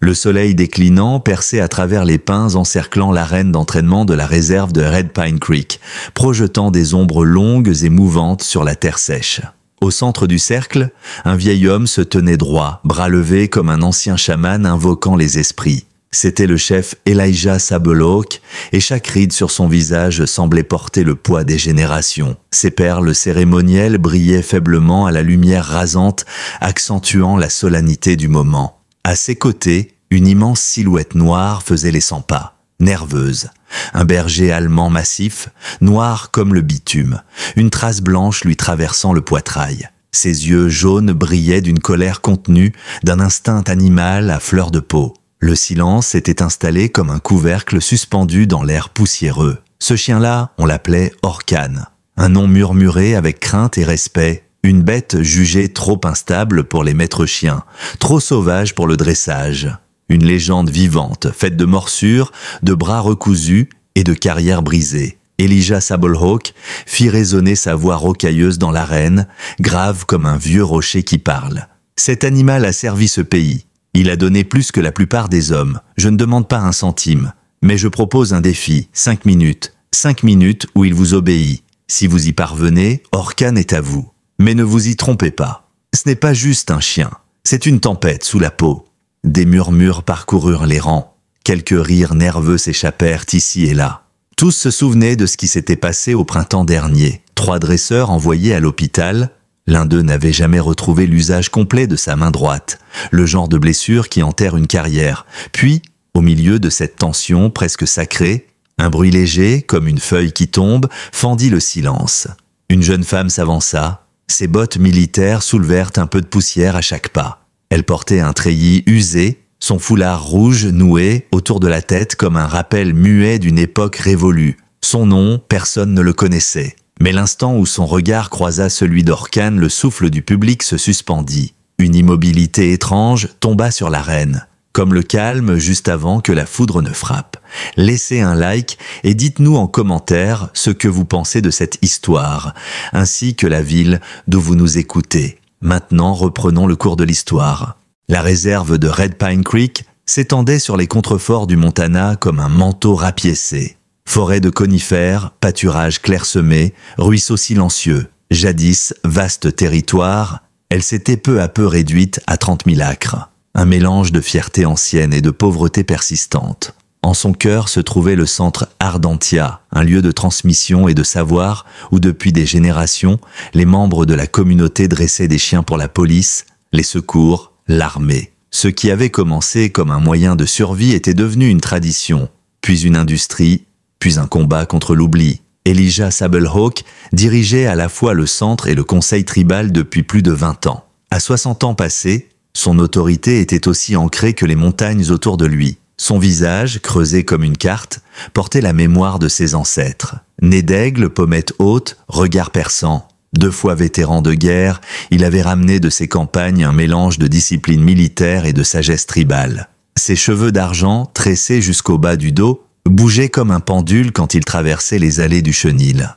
Le soleil déclinant perçait à travers les pins encerclant l'arène d'entraînement de la réserve de Red Pine Creek, projetant des ombres longues et mouvantes sur la terre sèche. Au centre du cercle, un vieil homme se tenait droit, bras levés comme un ancien chaman invoquant les esprits. C'était le chef Elijah Sabelhawk, et chaque ride sur son visage semblait porter le poids des générations. Ses perles cérémonielles brillaient faiblement à la lumière rasante, accentuant la solennité du moment. À ses côtés, une immense silhouette noire faisait les 100 pas, nerveuse. Un berger allemand massif, noir comme le bitume, une trace blanche lui traversant le poitrail. Ses yeux jaunes brillaient d'une colère contenue, d'un instinct animal à fleur de peau. Le silence s'était installé comme un couvercle suspendu dans l'air poussiéreux. Ce chien-là, on l'appelait Orkan, un nom murmuré avec crainte et respect. Une bête jugée trop instable pour les maîtres chiens, trop sauvage pour le dressage. Une légende vivante, faite de morsures, de bras recousus et de carrières brisées. Elijah Sabelhawk fit résonner sa voix rocailleuse dans l'arène, grave comme un vieux rocher qui parle. Cet animal a servi ce pays. Il a donné plus que la plupart des hommes. Je ne demande pas un centime, mais je propose un défi, 5 minutes. 5 minutes où il vous obéit. Si vous y parvenez, Orkan est à vous. Mais ne vous y trompez pas. Ce n'est pas juste un chien. C'est une tempête sous la peau. Des murmures parcoururent les rangs. Quelques rires nerveux s'échappèrent ici et là. Tous se souvenaient de ce qui s'était passé au printemps dernier. 3 dresseurs envoyés à l'hôpital. L'un d'eux n'avait jamais retrouvé l'usage complet de sa main droite. Le genre de blessure qui enterre une carrière. Puis, au milieu de cette tension presque sacrée, un bruit léger, comme une feuille qui tombe, fendit le silence. Une jeune femme s'avança. Ses bottes militaires soulevèrent un peu de poussière à chaque pas. Elle portait un treillis usé, son foulard rouge noué autour de la tête comme un rappel muet d'une époque révolue. Son nom, personne ne le connaissait. Mais l'instant où son regard croisa celui d'Orkan, le souffle du public se suspendit. Une immobilité étrange tomba sur l'arène. Comme le calme juste avant que la foudre ne frappe. Laissez un like et dites-nous en commentaire ce que vous pensez de cette histoire, ainsi que la ville d'où vous nous écoutez. Maintenant, reprenons le cours de l'histoire. La réserve de Red Pine Creek s'étendait sur les contreforts du Montana comme un manteau rapiécé. Forêt de conifères, pâturage clairsemé, ruisseaux silencieux. Jadis, vaste territoire, elle s'était peu à peu réduite à 30 000 acres. Un mélange de fierté ancienne et de pauvreté persistante. En son cœur se trouvait le centre Ardentia, un lieu de transmission et de savoir où depuis des générations, les membres de la communauté dressaient des chiens pour la police, les secours, l'armée. Ce qui avait commencé comme un moyen de survie était devenu une tradition, puis une industrie, puis un combat contre l'oubli. Elijah Sabelhawk dirigeait à la fois le centre et le conseil tribal depuis plus de 20 ans. À 60 ans passés, son autorité était aussi ancrée que les montagnes autour de lui. Son visage, creusé comme une carte, portait la mémoire de ses ancêtres. Nez d'aigle, pommette haute, regard perçant. 2 fois vétéran de guerre, il avait ramené de ses campagnes un mélange de discipline militaire et de sagesse tribale. Ses cheveux d'argent, tressés jusqu'au bas du dos, bougeaient comme un pendule quand il traversait les allées du chenil.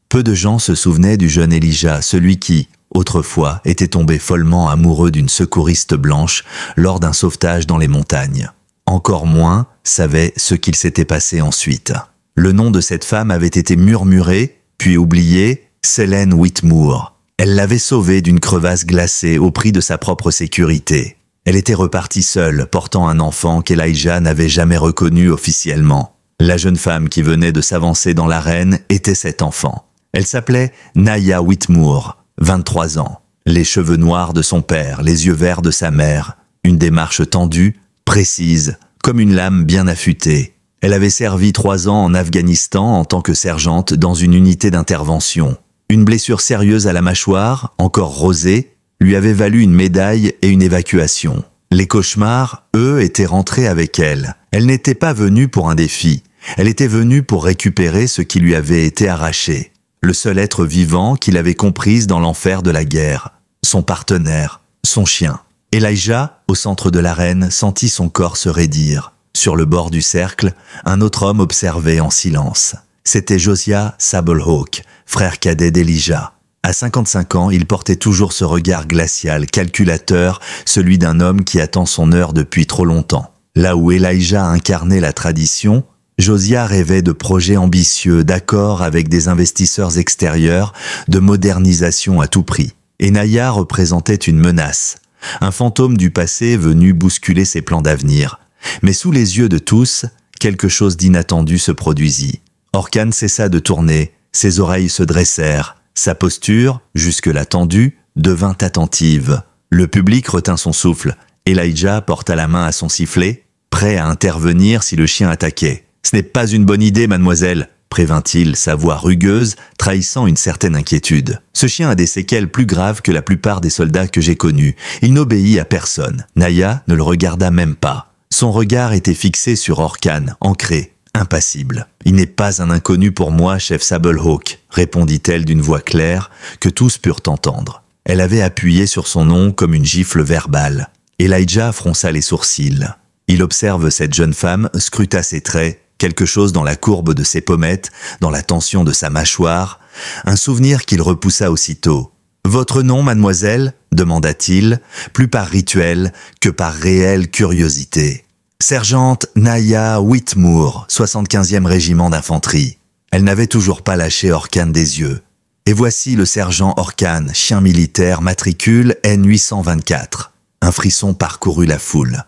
Peu de gens se souvenaient du jeune Elijah, celui qui, autrefois, était tombé follement amoureux d'une secouriste blanche lors d'un sauvetage dans les montagnes. Encore moins savaient ce qu'il s'était passé ensuite. Le nom de cette femme avait été murmuré, puis oublié, Selene Whitmoor. Elle l'avait sauvée d'une crevasse glacée au prix de sa propre sécurité. Elle était repartie seule, portant un enfant qu'Elijah n'avait jamais reconnu officiellement. La jeune femme qui venait de s'avancer dans l'arène était cet enfant. Elle s'appelait Naya Whitmoor, 23 ans. Les cheveux noirs de son père, les yeux verts de sa mère. Une démarche tendue, précise, comme une lame bien affûtée. Elle avait servi 3 ans en Afghanistan en tant que sergente dans une unité d'intervention. Une blessure sérieuse à la mâchoire, encore rosée, lui avait valu une médaille et une évacuation. Les cauchemars, eux, étaient rentrés avec elle. Elle n'était pas venue pour un défi. Elle était venue pour récupérer ce qui lui avait été arraché. Le seul être vivant qu'il avait comprise dans l'enfer de la guerre. Son partenaire, son chien. Elijah, au centre de l'arène, sentit son corps se raidir. Sur le bord du cercle, un autre homme observait en silence. C'était Josiah Sabelhawk, frère cadet d'Elijah. À 55 ans, il portait toujours ce regard glacial, calculateur, celui d'un homme qui attend son heure depuis trop longtemps. Là où Elijah incarnait la tradition, Josiah rêvait de projets ambitieux, d'accords avec des investisseurs extérieurs, de modernisation à tout prix. Et Naya représentait une menace, un fantôme du passé venu bousculer ses plans d'avenir. Mais sous les yeux de tous, quelque chose d'inattendu se produisit. Orkan cessa de tourner, ses oreilles se dressèrent, sa posture, jusque-là tendue, devint attentive. Le public retint son souffle. Elijah porta la main à son sifflet, prêt à intervenir si le chien attaquait. « Ce n'est pas une bonne idée, mademoiselle », prévint-il, sa voix rugueuse, trahissant une certaine inquiétude. « Ce chien a des séquelles plus graves que la plupart des soldats que j'ai connus. Il n'obéit à personne. » Naya ne le regarda même pas. Son regard était fixé sur Orkan, ancré, impassible. « Il n'est pas un inconnu pour moi, chef Sablehawk », répondit-elle d'une voix claire que tous purent entendre. Elle avait appuyé sur son nom comme une gifle verbale. Elijah fronça les sourcils. Il observe cette jeune femme, scruta ses traits, quelque chose dans la courbe de ses pommettes, dans la tension de sa mâchoire, un souvenir qu'il repoussa aussitôt. « Votre nom, mademoiselle ?» demanda-t-il, plus par rituel que par réelle curiosité. « Sergente Naya Whitmoor, 75e régiment d'infanterie. » Elle n'avait toujours pas lâché Orkan des yeux. Et voici le sergent Orkan, chien militaire, matricule N824. Un frisson parcourut la foule.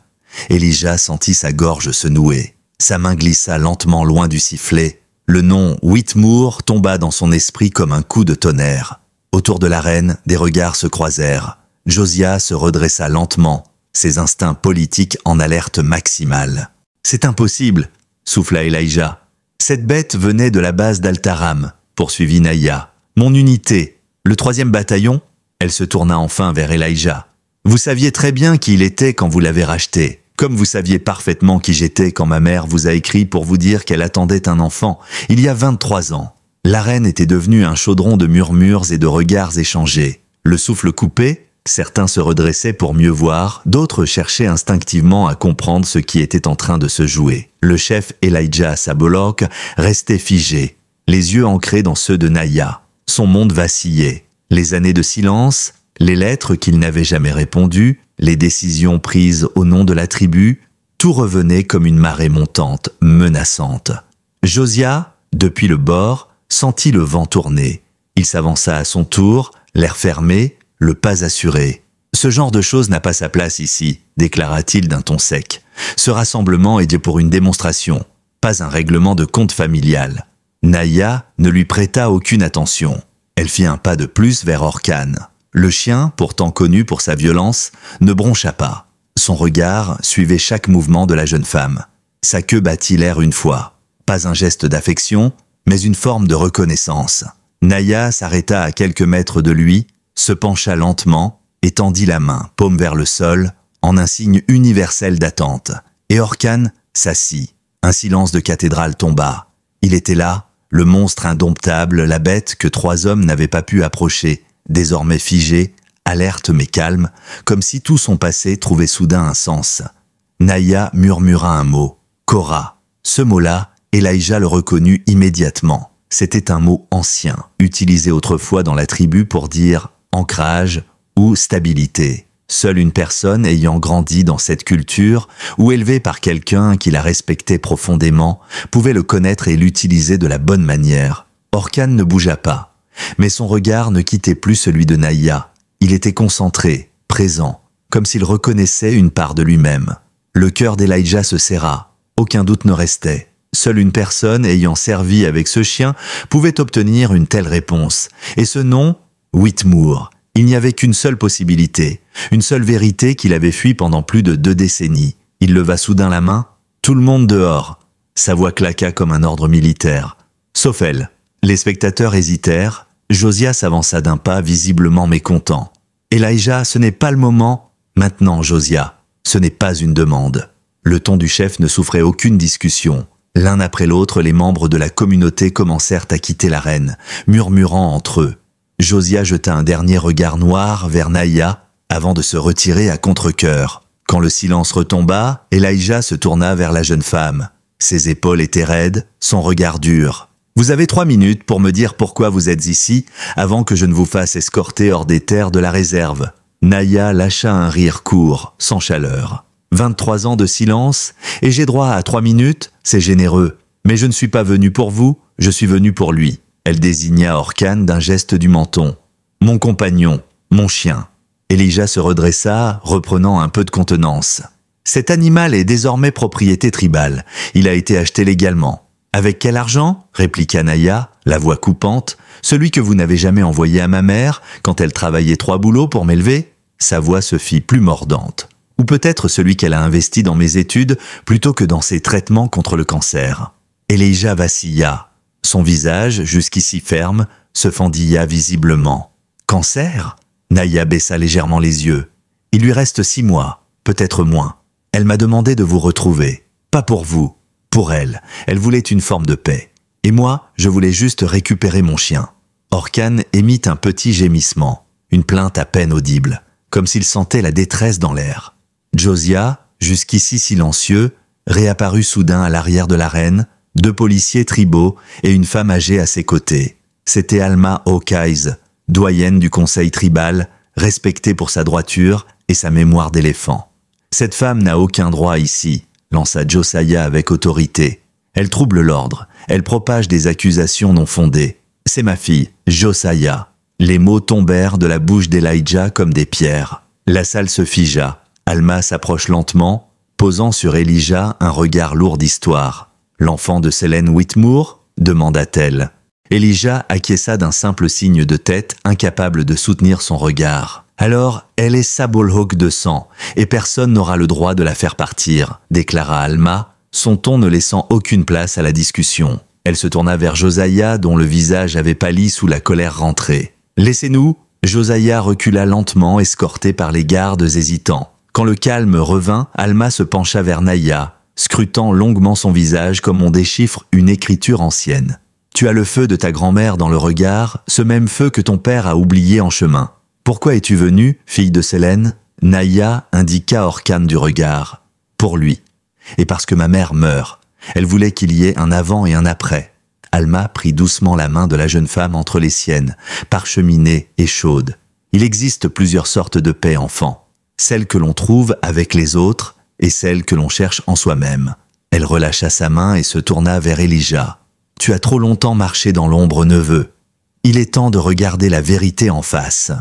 Elijah sentit sa gorge se nouer. Sa main glissa lentement loin du sifflet. Le nom Whitmoor tomba dans son esprit comme un coup de tonnerre. Autour de l'arène, des regards se croisèrent. Josiah se redressa lentement, ses instincts politiques en alerte maximale. « C'est impossible !» souffla Elijah. « Cette bête venait de la base d'Altaram, » poursuivit Naya. « Mon unité, le 3e bataillon ?» Elle se tourna enfin vers Elijah. « Vous saviez très bien qui il était quand vous l'avez racheté. Comme vous saviez parfaitement qui j'étais quand ma mère vous a écrit pour vous dire qu'elle attendait un enfant, il y a 23 ans. L'arène était devenue un chaudron de murmures et de regards échangés. Le souffle coupé, certains se redressaient pour mieux voir, d'autres cherchaient instinctivement à comprendre ce qui était en train de se jouer. Le chef Elijah Sabolok restait figé, les yeux ancrés dans ceux de Naya. Son monde vacillait. Les années de silence, les lettres qu'il n'avait jamais répondues, les décisions prises au nom de la tribu, tout revenait comme une marée montante, menaçante. Josiah, depuis le bord, sentit le vent tourner. Il s'avança à son tour, l'air fermé, le pas assuré. « Ce genre de choses n'a pas sa place ici », déclara-t-il d'un ton sec. « Ce rassemblement est dû pour une démonstration, pas un règlement de compte familial. » Naya ne lui prêta aucune attention. Elle fit un pas de plus vers Orkan. Le chien, pourtant connu pour sa violence, ne broncha pas. Son regard suivait chaque mouvement de la jeune femme. Sa queue battit l'air une fois. Pas un geste d'affection, mais une forme de reconnaissance. Naya s'arrêta à quelques mètres de lui, se pencha lentement et tendit la main, paume vers le sol, en un signe universel d'attente. Et Orkan s'assit. Un silence de cathédrale tomba. Il était là, le monstre indomptable, la bête que 3 hommes n'avaient pas pu approcher, désormais figé, alerte mais calme, comme si tout son passé trouvait soudain un sens. Naya murmura un mot, « Cora ». Ce mot-là, Elijah le reconnut immédiatement. C'était un mot ancien, utilisé autrefois dans la tribu pour dire « ancrage » ou « stabilité ». Seule une personne ayant grandi dans cette culture ou élevée par quelqu'un qui la respectait profondément pouvait le connaître et l'utiliser de la bonne manière. Orkan ne bougea pas. Mais son regard ne quittait plus celui de Naya. Il était concentré, présent, comme s'il reconnaissait une part de lui-même. Le cœur d'Elijah se serra. Aucun doute ne restait. Seule une personne ayant servi avec ce chien pouvait obtenir une telle réponse. Et ce nom, Whitmoor. Il n'y avait qu'une seule possibilité, une seule vérité qu'il avait fui pendant plus de 2 décennies. Il leva soudain la main. « Tout le monde dehors !» Sa voix claqua comme un ordre militaire. Sauf elle. Les spectateurs hésitèrent. Josiah s'avança d'un pas, visiblement mécontent. « Elijah, ce n'est pas le moment. »« Maintenant, Josiah, ce n'est pas une demande. » Le ton du chef ne souffrait aucune discussion. L'un après l'autre, les membres de la communauté commencèrent à quitter l'arène, murmurant entre eux. Josiah jeta un dernier regard noir vers Naya avant de se retirer à contre-cœur. Quand le silence retomba, Elijah se tourna vers la jeune femme. Ses épaules étaient raides, son regard dur. « Vous avez 3 minutes pour me dire pourquoi vous êtes ici avant que je ne vous fasse escorter hors des terres de la réserve. » Naya lâcha un rire court, sans chaleur. 23 ans de silence, et j'ai droit à 3 minutes, c'est généreux. Mais je ne suis pas venu pour vous, je suis venu pour lui. Elle désigna Orkan d'un geste du menton. Mon compagnon, mon chien. Elijah se redressa, reprenant un peu de contenance. Cet animal est désormais propriété tribale. Il a été acheté légalement. Avec quel argent? Répliqua Naya, la voix coupante. Celui que vous n'avez jamais envoyé à ma mère, quand elle travaillait 3 boulots pour m'élever? Sa voix se fit plus mordante. Ou peut-être celui qu'elle a investi dans mes études plutôt que dans ses traitements contre le cancer. Elijah vacilla. Son visage, jusqu'ici ferme, se fendilla visiblement. Cancer? Naya baissa légèrement les yeux. Il lui reste 6 mois, peut-être moins. Elle m'a demandé de vous retrouver. Pas pour vous, pour elle. Elle voulait une forme de paix. Et moi, je voulais juste récupérer mon chien. Orkan émit un petit gémissement, une plainte à peine audible, comme s'il sentait la détresse dans l'air. Josiah, jusqu'ici silencieux, réapparut soudain à l'arrière de l'arène, 2 policiers tribaux et une femme âgée à ses côtés. C'était Alma Hawkeyes, doyenne du conseil tribal, respectée pour sa droiture et sa mémoire d'éléphant. Cette femme n'a aucun droit ici, lança Josiah avec autorité. Elle trouble l'ordre, elle propage des accusations non fondées. C'est ma fille, Josiah. Les mots tombèrent de la bouche d'Elijah comme des pierres. La salle se figea. Alma s'approche lentement, posant sur Elijah un regard lourd d'histoire. « L'enfant de Selene Whitmore ?» demanda-t-elle. Elijah acquiesça d'un simple signe de tête, incapable de soutenir son regard. « Alors, elle est Sabolhawk de sang, et personne n'aura le droit de la faire partir, » déclara Alma, son ton ne laissant aucune place à la discussion. Elle se tourna vers Josiah, dont le visage avait pâli sous la colère rentrée. « Laissez-nous » Josiah recula lentement, escorté par les gardes hésitants. Quand le calme revint, Alma se pencha vers Naya, scrutant longuement son visage comme on déchiffre une écriture ancienne. « Tu as le feu de ta grand-mère dans le regard, ce même feu que ton père a oublié en chemin. Pourquoi es-tu venue, fille de Selene ?» Naya indiqua Orkan du regard. « Pour lui. Et parce que ma mère meurt. Elle voulait qu'il y ait un avant et un après. » Alma prit doucement la main de la jeune femme entre les siennes, parcheminée et chaude. « Il existe plusieurs sortes de paix, enfant. Celle que l'on trouve avec les autres et celle que l'on cherche en soi-même. » Elle relâcha sa main et se tourna vers Elijah. « Tu as trop longtemps marché dans l'ombre, neveu. Il est temps de regarder la vérité en face. »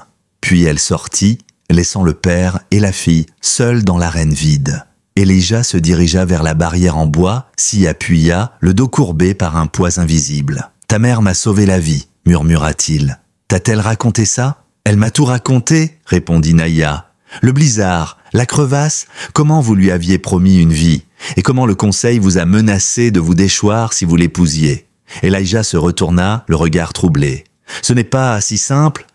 Puis elle sortit, laissant le père et la fille seuls dans l'arène vide. Elijah se dirigea vers la barrière en bois, s'y appuya, le dos courbé par un poids invisible. « Ta mère m'a sauvé la vie, » murmura-t-il. « T'a-t-elle raconté ça ?»« Elle m'a tout raconté, » répondit Naya. « Le blizzard, la crevasse, comment vous lui aviez promis une vie, et comment le conseil vous a menacé de vous déchoir si vous l'épousiez. » Elijah se retourna, le regard troublé. « Ce n'est pas si simple. »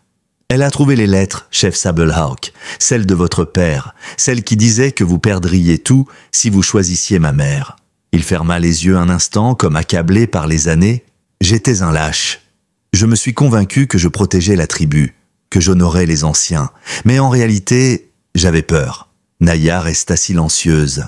Elle a trouvé les lettres, chef Sabolhawk, celles de votre père, celles qui disaient que vous perdriez tout si vous choisissiez ma mère. Il ferma les yeux un instant, comme accablé par les années. J'étais un lâche. Je me suis convaincu que je protégeais la tribu, que j'honorais les anciens. Mais en réalité, j'avais peur. Naya resta silencieuse.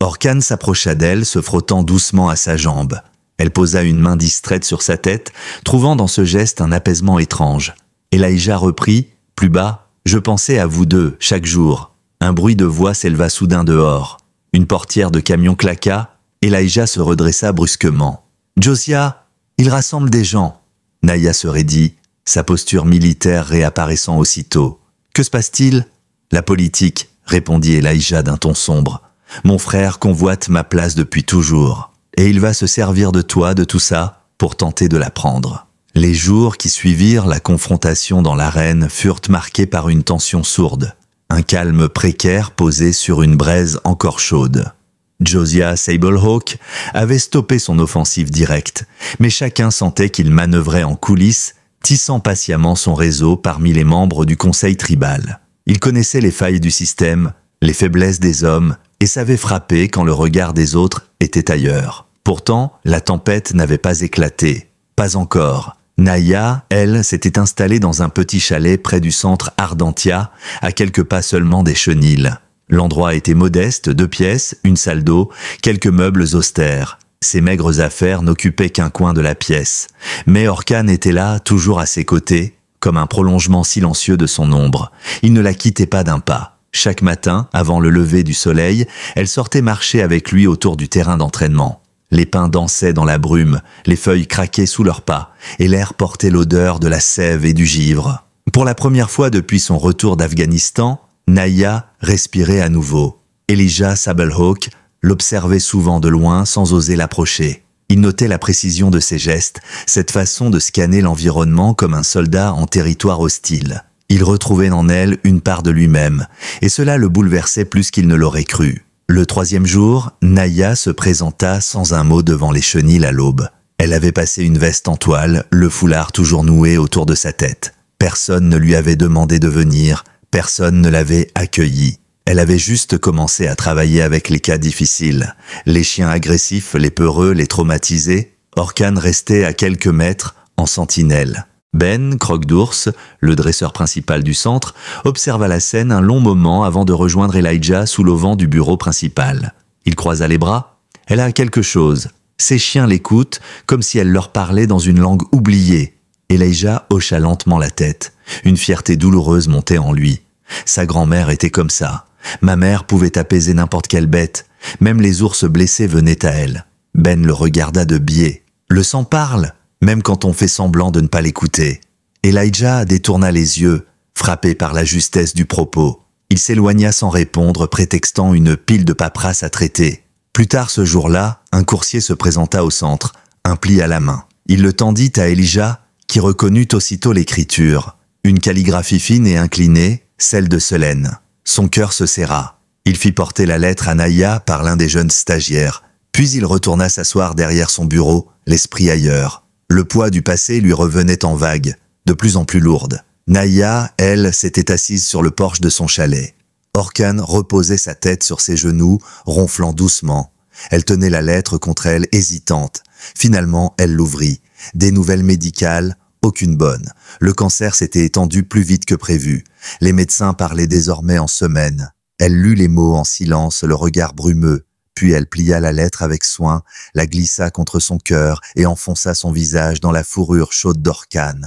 Orkan s'approcha d'elle, se frottant doucement à sa jambe. Elle posa une main distraite sur sa tête, trouvant dans ce geste un apaisement étrange. Elijah reprit, plus bas, « Je pensais à vous deux, chaque jour. » Un bruit de voix s'éleva soudain dehors. Une portière de camion claqua. Elijah se redressa brusquement. « Josiah, il rassemble des gens. » Naya se raidit, sa posture militaire réapparaissant aussitôt. « Que se passe-t-il ?»« La politique, » répondit Elijah d'un ton sombre. « Mon frère convoite ma place depuis toujours. Et il va se servir de toi, de tout ça, pour tenter de la prendre. » Les jours qui suivirent la confrontation dans l'arène furent marqués par une tension sourde, un calme précaire posé sur une braise encore chaude. Josiah Sabolhawk avait stoppé son offensive directe, mais chacun sentait qu'il manœuvrait en coulisses, tissant patiemment son réseau parmi les membres du conseil tribal. Il connaissait les failles du système, les faiblesses des hommes, et savait frapper quand le regard des autres était ailleurs. Pourtant, la tempête n'avait pas éclaté, pas encore. Naya, elle, s'était installée dans un petit chalet près du centre Ardentia, à quelques pas seulement des chenils. L'endroit était modeste, 2 pièces, une salle d'eau, quelques meubles austères. Ses maigres affaires n'occupaient qu'un coin de la pièce. Mais Orkan était là, toujours à ses côtés, comme un prolongement silencieux de son ombre. Il ne la quittait pas d'un pas. Chaque matin, avant le lever du soleil, elle sortait marcher avec lui autour du terrain d'entraînement. Les pins dansaient dans la brume, les feuilles craquaient sous leurs pas, et l'air portait l'odeur de la sève et du givre. Pour la première fois depuis son retour d'Afghanistan, Naya respirait à nouveau. Elijah Sabelhawk l'observait souvent de loin sans oser l'approcher. Il notait la précision de ses gestes, cette façon de scanner l'environnement comme un soldat en territoire hostile. Il retrouvait en elle une part de lui-même, et cela le bouleversait plus qu'il ne l'aurait cru. Le 3e jour, Naya se présenta sans un mot devant les chenils à l'aube. Elle avait passé une veste en toile, le foulard toujours noué autour de sa tête. Personne ne lui avait demandé de venir, personne ne l'avait accueillie. Elle avait juste commencé à travailler avec les cas difficiles. Les chiens agressifs, les peureux, les traumatisés. Orkan restait à quelques mètres, en sentinelle. Ben, croque d'ours, le dresseur principal du centre, observa la scène un long moment avant de rejoindre Elijah sous l'auvent du bureau principal. Il croisa les bras. Elle a quelque chose. Ses chiens l'écoutent, comme si elle leur parlait dans une langue oubliée. Elijah hocha lentement la tête. Une fierté douloureuse montait en lui. Sa grand-mère était comme ça. Ma mère pouvait apaiser n'importe quelle bête. Même les ours blessés venaient à elle. Ben le regarda de biais. Le sang parle, même quand on fait semblant de ne pas l'écouter. Elijah détourna les yeux, frappé par la justesse du propos. Il s'éloigna sans répondre, prétextant une pile de paperasse à traiter. Plus tard ce jour-là, un coursier se présenta au centre, un pli à la main. Il le tendit à Elijah, qui reconnut aussitôt l'écriture. Une calligraphie fine et inclinée, celle de Selene. Son cœur se serra. Il fit porter la lettre à Naya par l'un des jeunes stagiaires. Puis il retourna s'asseoir derrière son bureau, l'esprit ailleurs. Le poids du passé lui revenait en vagues, de plus en plus lourde. Naya, elle, s'était assise sur le porche de son chalet. Orkan reposait sa tête sur ses genoux, ronflant doucement. Elle tenait la lettre contre elle, hésitante. Finalement, elle l'ouvrit. Des nouvelles médicales, aucune bonne. Le cancer s'était étendu plus vite que prévu. Les médecins parlaient désormais en semaines. Elle lut les mots en silence, le regard brumeux. Puis elle plia la lettre avec soin, la glissa contre son cœur et enfonça son visage dans la fourrure chaude d'Orkan.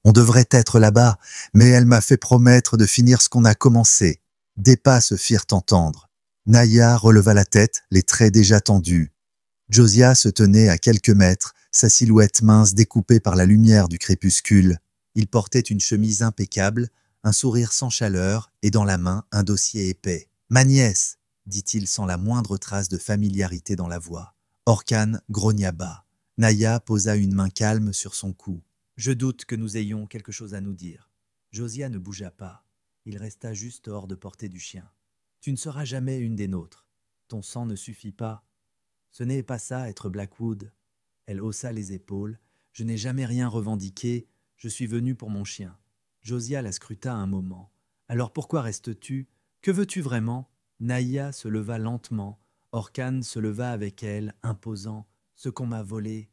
On devrait être là-bas, mais elle m'a fait promettre de finir ce qu'on a commencé. Des pas se firent entendre. Naya releva la tête, les traits déjà tendus. Josiah se tenait à quelques mètres, sa silhouette mince découpée par la lumière du crépuscule. Il portait une chemise impeccable, un sourire sans chaleur et dans la main un dossier épais. « Ma nièce !» dit-il sans la moindre trace de familiarité dans la voix. Orkan grogna bas. Naya posa une main calme sur son cou. « Je doute que nous ayons quelque chose à nous dire. » Josiah ne bougea pas. Il resta juste hors de portée du chien. « Tu ne seras jamais une des nôtres. Ton sang ne suffit pas. Ce n'est pas ça, être Blackwood. » Elle haussa les épaules. « Je n'ai jamais rien revendiqué. Je suis venu pour mon chien. » Josiah la scruta un moment. « Alors pourquoi restes-tu? Que veux-tu vraiment ?» Naya se leva lentement. Orkan se leva avec elle, imposant. « Ce qu'on m'a volé.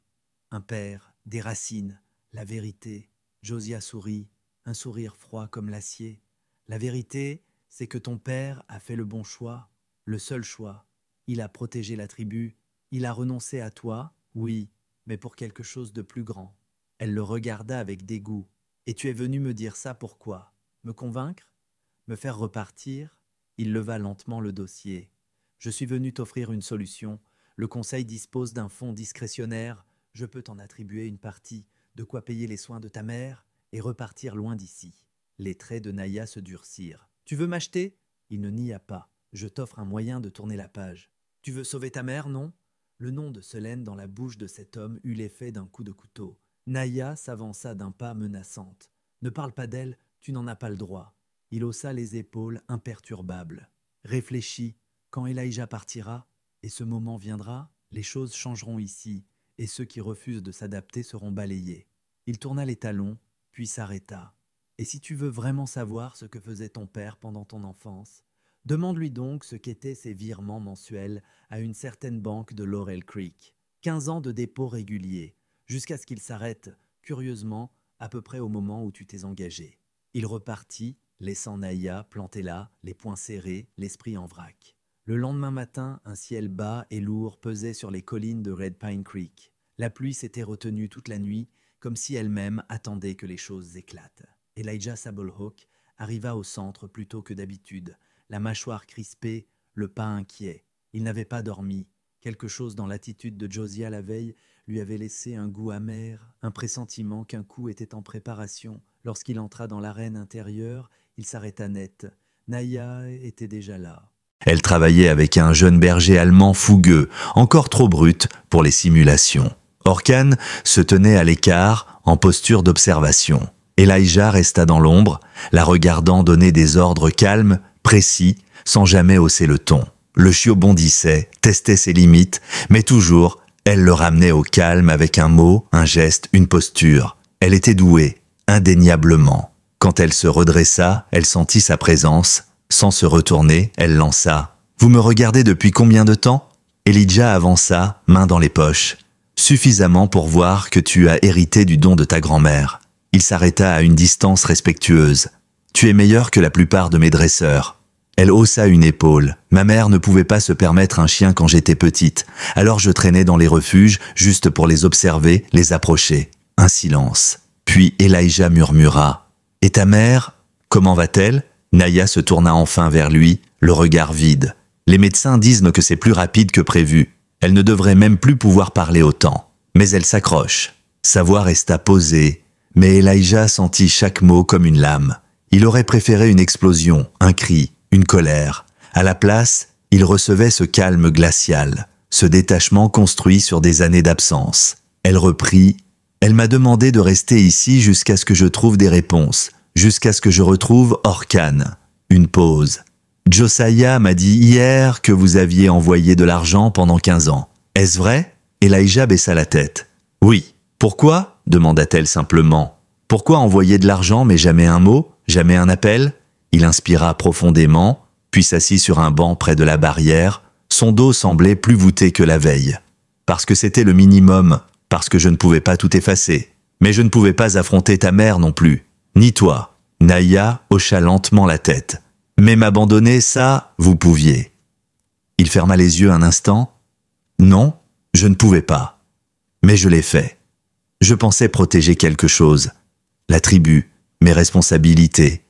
Un père, des racines, la vérité. » Josiah sourit, un sourire froid comme l'acier. « La vérité, c'est que ton père a fait le bon choix, le seul choix. Il a protégé la tribu. Il a renoncé à toi, oui, mais pour quelque chose de plus grand. » Elle le regarda avec dégoût. « Et tu es venu me dire ça pourquoi? Me convaincre? Me faire repartir ?» Il leva lentement le dossier. « Je suis venu t'offrir une solution. Le conseil dispose d'un fonds discrétionnaire. Je peux t'en attribuer une partie, de quoi payer les soins de ta mère et repartir loin d'ici. » Les traits de Naya se durcirent. « Tu veux m'acheter ?» Il ne nia pas. « Je t'offre un moyen de tourner la page. Tu veux sauver ta mère, non ?» Le nom de Selene dans la bouche de cet homme eut l'effet d'un coup de couteau. Naya s'avança d'un pas menaçante. « Ne parle pas d'elle, tu n'en as pas le droit. » Il haussa les épaules, imperturbable. Réfléchis, quand Elijah partira, et ce moment viendra, les choses changeront ici, et ceux qui refusent de s'adapter seront balayés. Il tourna les talons, puis s'arrêta. Et si tu veux vraiment savoir ce que faisait ton père pendant ton enfance, demande-lui donc ce qu'étaient ces virements mensuels à une certaine banque de Laurel Creek. 15 ans de dépôt réguliers, jusqu'à ce qu'il s'arrête, curieusement, à peu près au moment où tu t'es engagé. Il repartit, laissant Naya plantée là, les poings serrés, l'esprit en vrac. Le lendemain matin, un ciel bas et lourd pesait sur les collines de Red Pine Creek. La pluie s'était retenue toute la nuit, comme si elle-même attendait que les choses éclatent. Elijah Sabelhawk arriva au centre plus tôt que d'habitude, la mâchoire crispée, le pas inquiet. Il n'avait pas dormi. Quelque chose dans l'attitude de Josiah la veille lui avait laissé un goût amer, un pressentiment qu'un coup était en préparation. Lorsqu'il entra dans l'arène intérieure, il s'arrêta net. Naya était déjà là. Elle travaillait avec un jeune berger allemand fougueux, encore trop brut pour les simulations. Orkan se tenait à l'écart, en posture d'observation. Elijah resta dans l'ombre, la regardant donner des ordres calmes, précis, sans jamais hausser le ton. Le chiot bondissait, testait ses limites, mais toujours, elle le ramenait au calme avec un mot, un geste, une posture. Elle était douée, indéniablement. Quand elle se redressa, elle sentit sa présence. Sans se retourner, elle lança. « Vous me regardez depuis combien de temps ?» Elijah avança, main dans les poches. « Suffisamment pour voir que tu as hérité du don de ta grand-mère. » Il s'arrêta à une distance respectueuse. « Tu es meilleur que la plupart de mes dresseurs. » Elle haussa une épaule. « Ma mère ne pouvait pas se permettre un chien quand j'étais petite. Alors je traînais dans les refuges, juste pour les observer, les approcher. » Un silence. Puis Elijah murmura. « Et ta mère, comment va-t-elle » Naya se tourna enfin vers lui, le regard vide. « Les médecins disent que c'est plus rapide que prévu. Elle ne devrait même plus pouvoir parler autant. » Mais elle s'accroche. Sa voix resta posée, mais Elijah sentit chaque mot comme une lame. Il aurait préféré une explosion, un cri, une colère. À la place, il recevait ce calme glacial, ce détachement construit sur des années d'absence. Elle reprit « Elle m'a demandé de rester ici jusqu'à ce que je trouve des réponses, jusqu'à ce que je retrouve Orkan. » Une pause. « Josiah m'a dit hier que vous aviez envoyé de l'argent pendant 15 ans. Est-ce vrai ?» Elijah baissa la tête. « Oui. Pourquoi ?» demanda-t-elle simplement. « Pourquoi envoyer de l'argent mais jamais un mot, jamais un appel ?» Il inspira profondément, puis s'assit sur un banc près de la barrière. Son dos semblait plus voûté que la veille. « Parce que c'était le minimum, parce que je ne pouvais pas tout effacer. Mais je ne pouvais pas affronter ta mère non plus, ni toi. » Naya hocha lentement la tête. « Mais m'abandonner, ça, vous pouviez. » Il ferma les yeux un instant. « Non, je ne pouvais pas. Mais je l'ai fait. Je pensais protéger quelque chose. La tribu, mes responsabilités.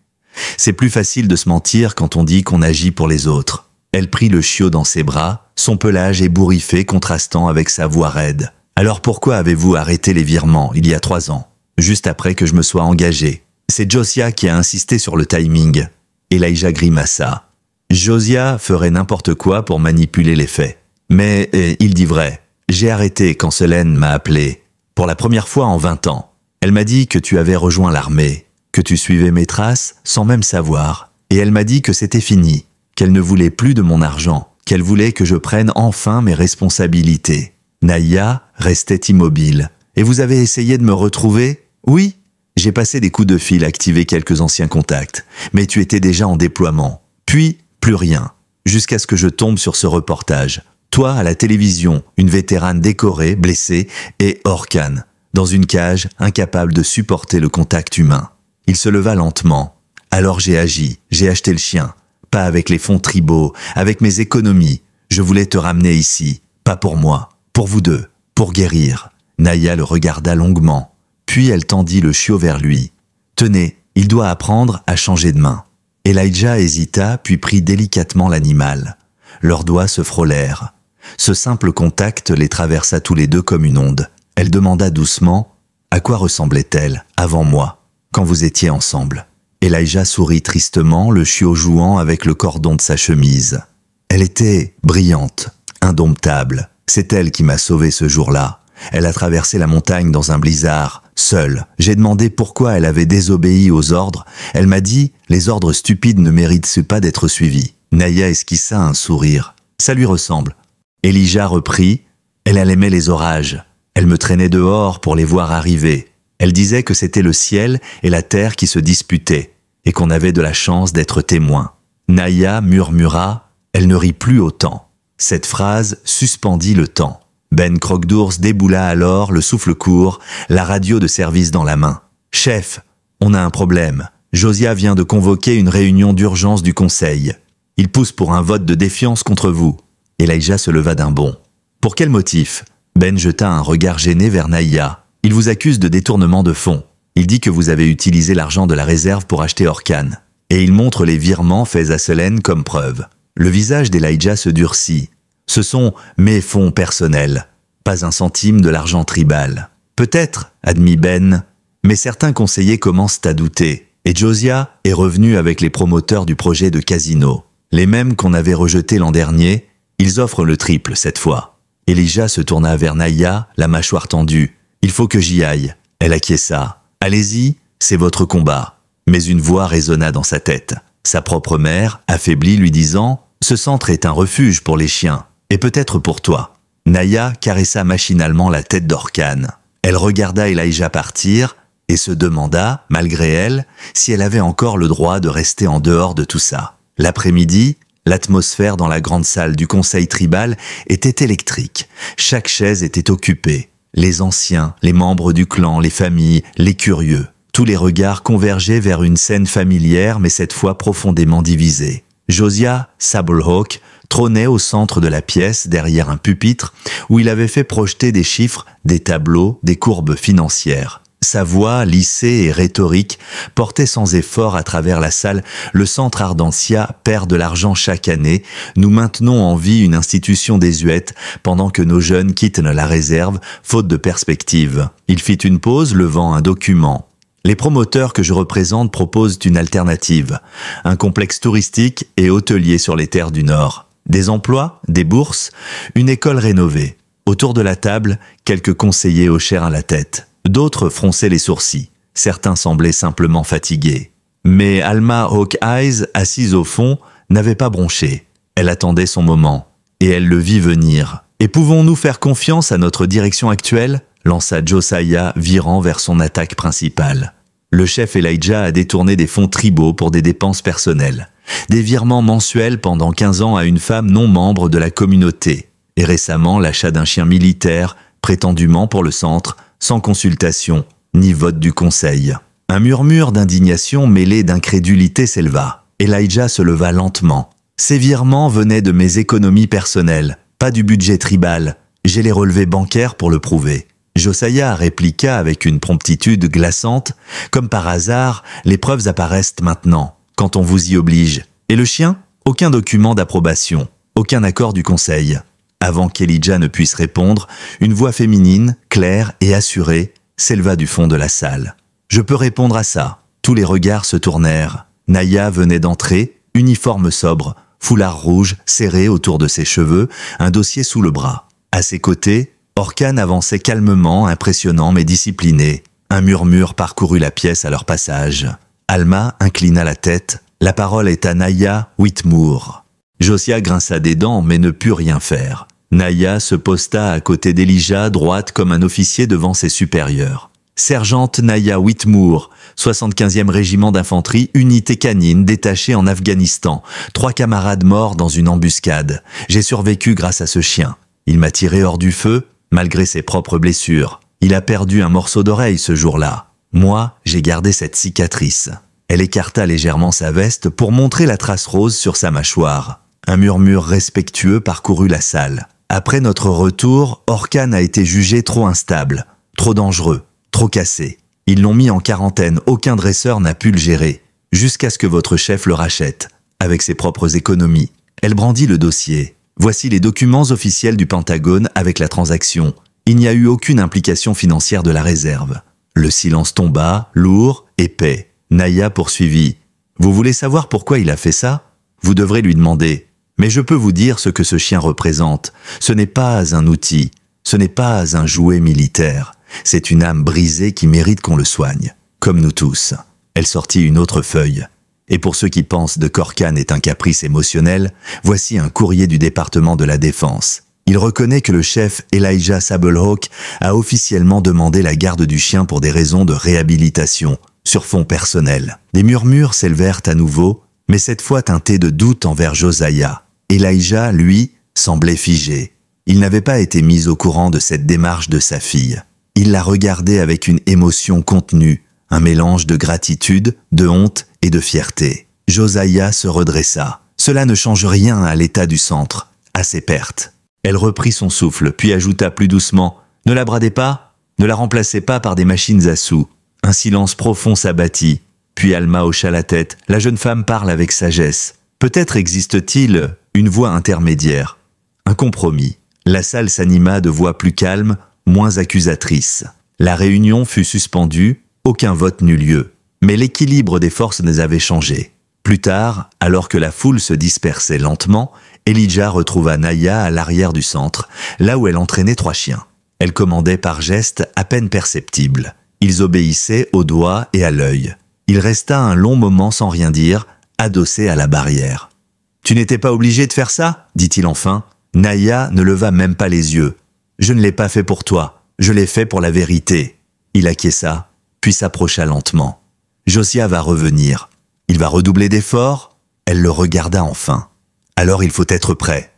C'est plus facile de se mentir quand on dit qu'on agit pour les autres. » Elle prit le chiot dans ses bras, son pelage ébouriffé contrastant avec sa voix raide. « Alors pourquoi avez-vous arrêté les virements il y a 3 ans, juste après que je me sois engagé ? C'est Josiah qui a insisté sur le timing. » Elijah grimaça. Josiah ferait n'importe quoi pour manipuler les faits. Mais il dit vrai. J'ai arrêté quand Selene m'a appelé. Pour la première fois en 20 ans. Elle m'a dit que tu avais rejoint l'armée, que tu suivais mes traces sans même savoir. Et elle m'a dit que c'était fini, qu'elle ne voulait plus de mon argent, qu'elle voulait que je prenne enfin mes responsabilités. Naya restait immobile. « Et vous avez essayé de me retrouver ?»« Oui. J'ai passé des coups de fil, activé quelques anciens contacts, mais tu étais déjà en déploiement. Puis, plus rien, jusqu'à ce que je tombe sur ce reportage. Toi, à la télévision, une vétérane décorée, blessée, et Orkan, dans une cage, incapable de supporter le contact humain. » Il se leva lentement. « Alors j'ai agi, j'ai acheté le chien. Pas avec les fonds tribaux, avec mes économies. Je voulais te ramener ici, pas pour moi, pour vous deux, pour guérir. » Naya le regarda longuement. Puis elle tendit le chiot vers lui. « Tenez, il doit apprendre à changer de main. » Elijah hésita, puis prit délicatement l'animal. Leurs doigts se frôlèrent. Ce simple contact les traversa tous les deux comme une onde. Elle demanda doucement « À quoi ressemblait-elle, avant moi, quand vous étiez ensemble ?» Elijah sourit tristement, le chiot jouant avec le cordon de sa chemise. Elle était brillante, indomptable. C'est elle qui m'a sauvé ce jour-là. Elle a traversé la montagne dans un blizzard, seule. J'ai demandé pourquoi elle avait désobéi aux ordres. Elle m'a dit « Les ordres stupides ne méritent pas d'être suivis. » Naya esquissa un sourire. « Ça lui ressemble. » Elijah reprit « Elle aimait les orages. Elle me traînait dehors pour les voir arriver. Elle disait que c'était le ciel et la terre qui se disputaient et qu'on avait de la chance d'être témoin. » Naya murmura « Elle ne rit plus autant. » Cette phrase suspendit le temps. Ben Croque-d'Ours déboula alors, le souffle court, la radio de service dans la main. « Chef, on a un problème. Josiah vient de convoquer une réunion d'urgence du conseil. Il pousse pour un vote de défiance contre vous. » Elijah se leva d'un bond. « Pour quel motif ?» Ben jeta un regard gêné vers Naya. « Il vous accuse de détournement de fonds. Il dit que vous avez utilisé l'argent de la réserve pour acheter Orkan. » et il montre les virements faits à Selene comme preuve. Le visage d'Elijah se durcit. Ce sont mes fonds personnels, pas un centime de l'argent tribal. Peut-être, admit Ben, mais certains conseillers commencent à douter, et Josiah est revenu avec les promoteurs du projet de casino. Les mêmes qu'on avait rejetés l'an dernier, ils offrent le triple cette fois. Elijah se tourna vers Naya, la mâchoire tendue. « Il faut que j'y aille. » Elle acquiesça. « Allez-y, c'est votre combat. » Mais une voix résonna dans sa tête. Sa propre mère, affaiblie, lui disant « Ce centre est un refuge pour les chiens, et peut-être pour toi. » Naya caressa machinalement la tête d'Orkan. Elle regarda Elijah partir et se demanda, malgré elle, si elle avait encore le droit de rester en dehors de tout ça. L'après-midi, l'atmosphère dans la grande salle du conseil tribal était électrique. Chaque chaise était occupée. Les anciens, les membres du clan, les familles, les curieux. Tous les regards convergeaient vers une scène familière, mais cette fois profondément divisée. Josiah Sablehawk trônait au centre de la pièce, derrière un pupitre, où il avait fait projeter des chiffres, des tableaux, des courbes financières. Sa voix, lissée et rhétorique, portait sans effort à travers la salle. Le centre Ardentia perd de l'argent chaque année. Nous maintenons en vie une institution désuète pendant que nos jeunes quittent la réserve, faute de perspective. Il fit une pause, levant un document. Les promoteurs que je représente proposent une alternative. Un complexe touristique et hôtelier sur les terres du Nord. Des emplois, des bourses, une école rénovée. Autour de la table, quelques conseillers hochèrent la tête. D'autres fronçaient les sourcils. Certains semblaient simplement fatigués. Mais Alma Hawkeyes, assise au fond, n'avait pas bronché. Elle attendait son moment. Et elle le vit venir. « Et pouvons-nous faire confiance à notre direction actuelle ?» lança Josiah, virant vers son attaque principale. Le chef Elijah a détourné des fonds tribaux pour des dépenses personnelles. Des virements mensuels pendant 15 ans à une femme non membre de la communauté. Et récemment, l'achat d'un chien militaire, prétendument pour le centre, sans consultation, ni vote du conseil. Un murmure d'indignation mêlé d'incrédulité s'éleva. Elijah se leva lentement. Ces virements venaient de mes économies personnelles, pas du budget tribal. J'ai les relevés bancaires pour le prouver. Josiah répliqua avec une promptitude glaçante. Comme par hasard, les preuves apparaissent maintenant, quand on vous y oblige. Et le chien ? Aucun document d'approbation, aucun accord du conseil. Avant qu'Elijah ne puisse répondre, une voix féminine, claire et assurée, s'éleva du fond de la salle. « Je peux répondre à ça. » Tous les regards se tournèrent. Naya venait d'entrer, uniforme sobre, foulard rouge serré autour de ses cheveux, un dossier sous le bras. À ses côtés, Orkan avançait calmement, impressionnant mais discipliné. Un murmure parcourut la pièce à leur passage. Alma inclina la tête. La parole est à Naya Whitmoor. Josiah grinça des dents mais ne put rien faire. Naya se posta à côté d'Elijah, droite comme un officier devant ses supérieurs. Sergente Naya Whitmoor, 75e régiment d'infanterie, unité canine détachée en Afghanistan. 3 camarades morts dans une embuscade. J'ai survécu grâce à ce chien. Il m'a tiré hors du feu, malgré ses propres blessures. Il a perdu un morceau d'oreille ce jour-là. Moi, j'ai gardé cette cicatrice. Elle écarta légèrement sa veste pour montrer la trace rose sur sa mâchoire. Un murmure respectueux parcourut la salle. Après notre retour, Orkan a été jugé trop instable, trop dangereux, trop cassé. Ils l'ont mis en quarantaine, aucun dresseur n'a pu le gérer, jusqu'à ce que votre chef le rachète, avec ses propres économies. Elle brandit le dossier. Voici les documents officiels du Pentagone avec la transaction. Il n'y a eu aucune implication financière de la réserve. Le silence tomba, lourd, épais. Naya poursuivit. « Vous voulez savoir pourquoi il a fait ça ? Vous devrez lui demander. Mais je peux vous dire ce que ce chien représente. Ce n'est pas un outil, ce n'est pas un jouet militaire. C'est une âme brisée qui mérite qu'on le soigne, comme nous tous. » Elle sortit une autre feuille. Et pour ceux qui pensent de qu'Orkan est un caprice émotionnel, voici un courrier du département de la Défense. Il reconnaît que le chef Elijah Sablehawk a officiellement demandé la garde du chien pour des raisons de réhabilitation, sur fond personnel. Des murmures s'élevèrent à nouveau, mais cette fois teintés de doute envers Josiah. Elijah, lui, semblait figé. Il n'avait pas été mis au courant de cette démarche de sa fille. Il la regardait avec une émotion contenue, un mélange de gratitude, de honte et de fierté. Josiah se redressa. Cela ne change rien à l'état du centre, à ses pertes. Elle reprit son souffle, puis ajouta plus doucement « Ne la bradez pas, ne la remplacez pas par des machines à sous. » Un silence profond s'abattit. Puis Alma hocha la tête. La jeune femme parle avec sagesse. Peut-être existe-t-il une voie intermédiaire, un compromis. La salle s'anima de voix plus calmes, moins accusatrices. La réunion fut suspendue, aucun vote n'eut lieu. Mais l'équilibre des forces les avait changés. Plus tard, alors que la foule se dispersait lentement, Elijah retrouva Naya à l'arrière du centre, là où elle entraînait 3 chiens. Elle commandait par gestes à peine perceptibles. Ils obéissaient au doigt et à l'œil. Il resta un long moment sans rien dire, adossé à la barrière. « Tu n'étais pas obligé de faire ça ?» dit-il enfin. Naya ne leva même pas les yeux. « Je ne l'ai pas fait pour toi, je l'ai fait pour la vérité. » Il acquiesça, puis s'approcha lentement. « Josiah va revenir. Il va redoubler d'efforts ?» Elle le regarda enfin. « Alors il faut être prêt. »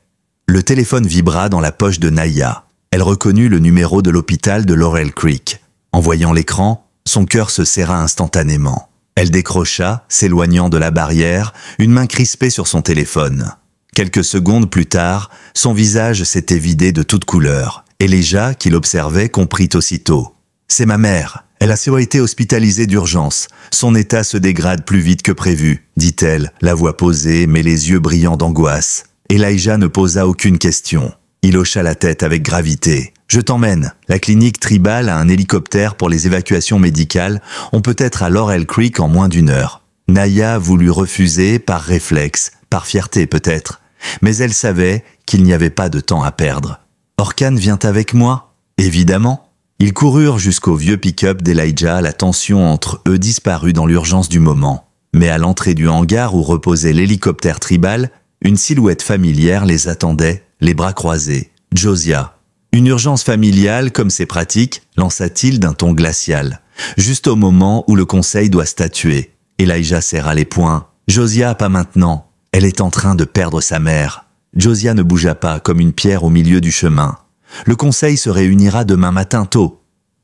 Le téléphone vibra dans la poche de Naya. Elle reconnut le numéro de l'hôpital de Laurel Creek. En voyant l'écran, son cœur se serra instantanément. Elle décrocha, s'éloignant de la barrière, une main crispée sur son téléphone. Quelques secondes plus tard, son visage s'était vidé de toute couleur. Elijah, qui l'observait, comprit aussitôt. « C'est ma mère. Elle a été hospitalisée d'urgence. Son état se dégrade plus vite que prévu, » dit-elle, la voix posée mais les yeux brillants d'angoisse. Elijah ne posa aucune question. Il hocha la tête avec gravité. « Je t'emmène. La clinique tribale a un hélicoptère pour les évacuations médicales. On peut être à Laurel Creek en moins d'1 heure. » Naya voulut refuser par réflexe, par fierté peut-être. Mais elle savait qu'il n'y avait pas de temps à perdre. « Orkan vient avec moi ?»« Évidemment. » Ils coururent jusqu'au vieux pick-up d'Elijah, la tension entre eux disparut dans l'urgence du moment. Mais à l'entrée du hangar où reposait l'hélicoptère tribal, une silhouette familière les attendait, les bras croisés. Josiah. Une urgence familiale comme c'est pratique, lança-t-il d'un ton glacial. Juste au moment où le conseil doit statuer. Elijah serra les poings. Josiah, pas maintenant. Elle est en train de perdre sa mère. Josiah ne bougea pas comme une pierre au milieu du chemin. Le conseil se réunira demain matin tôt.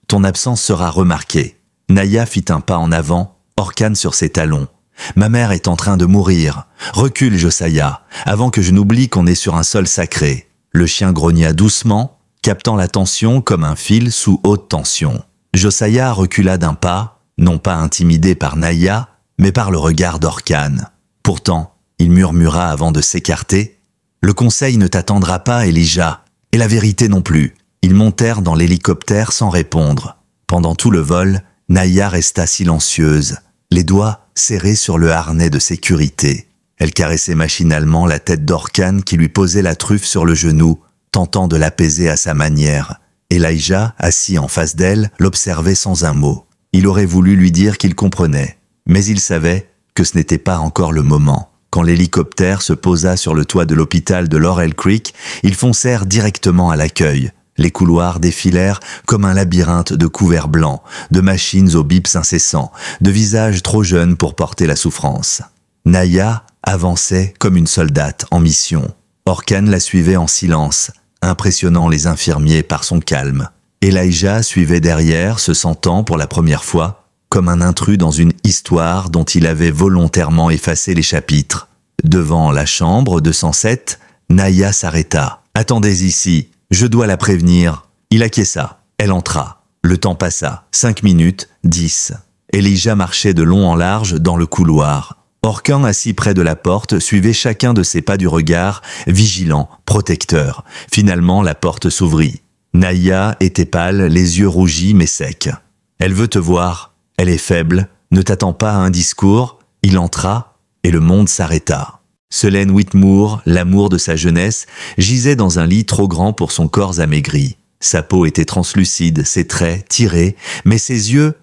Ton absence sera remarquée. Naya fit un pas en avant, Orkan sur ses talons. Ma mère est en train de mourir. Recule, Josiah, avant que je n'oublie qu'on est sur un sol sacré. Le chien grogna doucement, captant la tension comme un fil sous haute tension. Josiah recula d'un pas, non pas intimidé par Naya, mais par le regard d'Orkan. Pourtant, il murmura avant de s'écarter. Le conseil ne t'attendra pas, Elijah. Et la vérité non plus. Ils montèrent dans l'hélicoptère sans répondre. Pendant tout le vol, Naya resta silencieuse, les doigts serrés sur le harnais de sécurité. Elle caressait machinalement la tête d'Orkan qui lui posait la truffe sur le genou, tentant de l'apaiser à sa manière. Elijah, assis en face d'elle, l'observait sans un mot. Il aurait voulu lui dire qu'il comprenait, mais il savait que ce n'était pas encore le moment. Quand l'hélicoptère se posa sur le toit de l'hôpital de Laurel Creek, ils foncèrent directement à l'accueil. Les couloirs défilèrent comme un labyrinthe de couverts blancs, de machines aux bips incessants, de visages trop jeunes pour porter la souffrance. Naya avançait comme une soldate en mission. Orkan la suivait en silence, impressionnant les infirmiers par son calme. Elijah suivait derrière, se sentant pour la première fois comme un intrus dans une histoire dont il avait volontairement effacé les chapitres. Devant la chambre 207, Naya s'arrêta. « Attendez ici, je dois la prévenir. » Il acquiesça. Elle entra. Le temps passa. 5 minutes, 10. Elijah marchait de long en large dans le couloir. Orkan, assis près de la porte, suivait chacun de ses pas du regard, vigilant, protecteur. Finalement, la porte s'ouvrit. Naya était pâle, les yeux rougis mais secs. « Elle veut te voir. Elle est faible, ne t'attend pas à un discours. » Il entra et le monde s'arrêta. Selene Whitmore, l'amour de sa jeunesse, gisait dans un lit trop grand pour son corps amaigri. Sa peau était translucide, ses traits tirés, mais ses yeux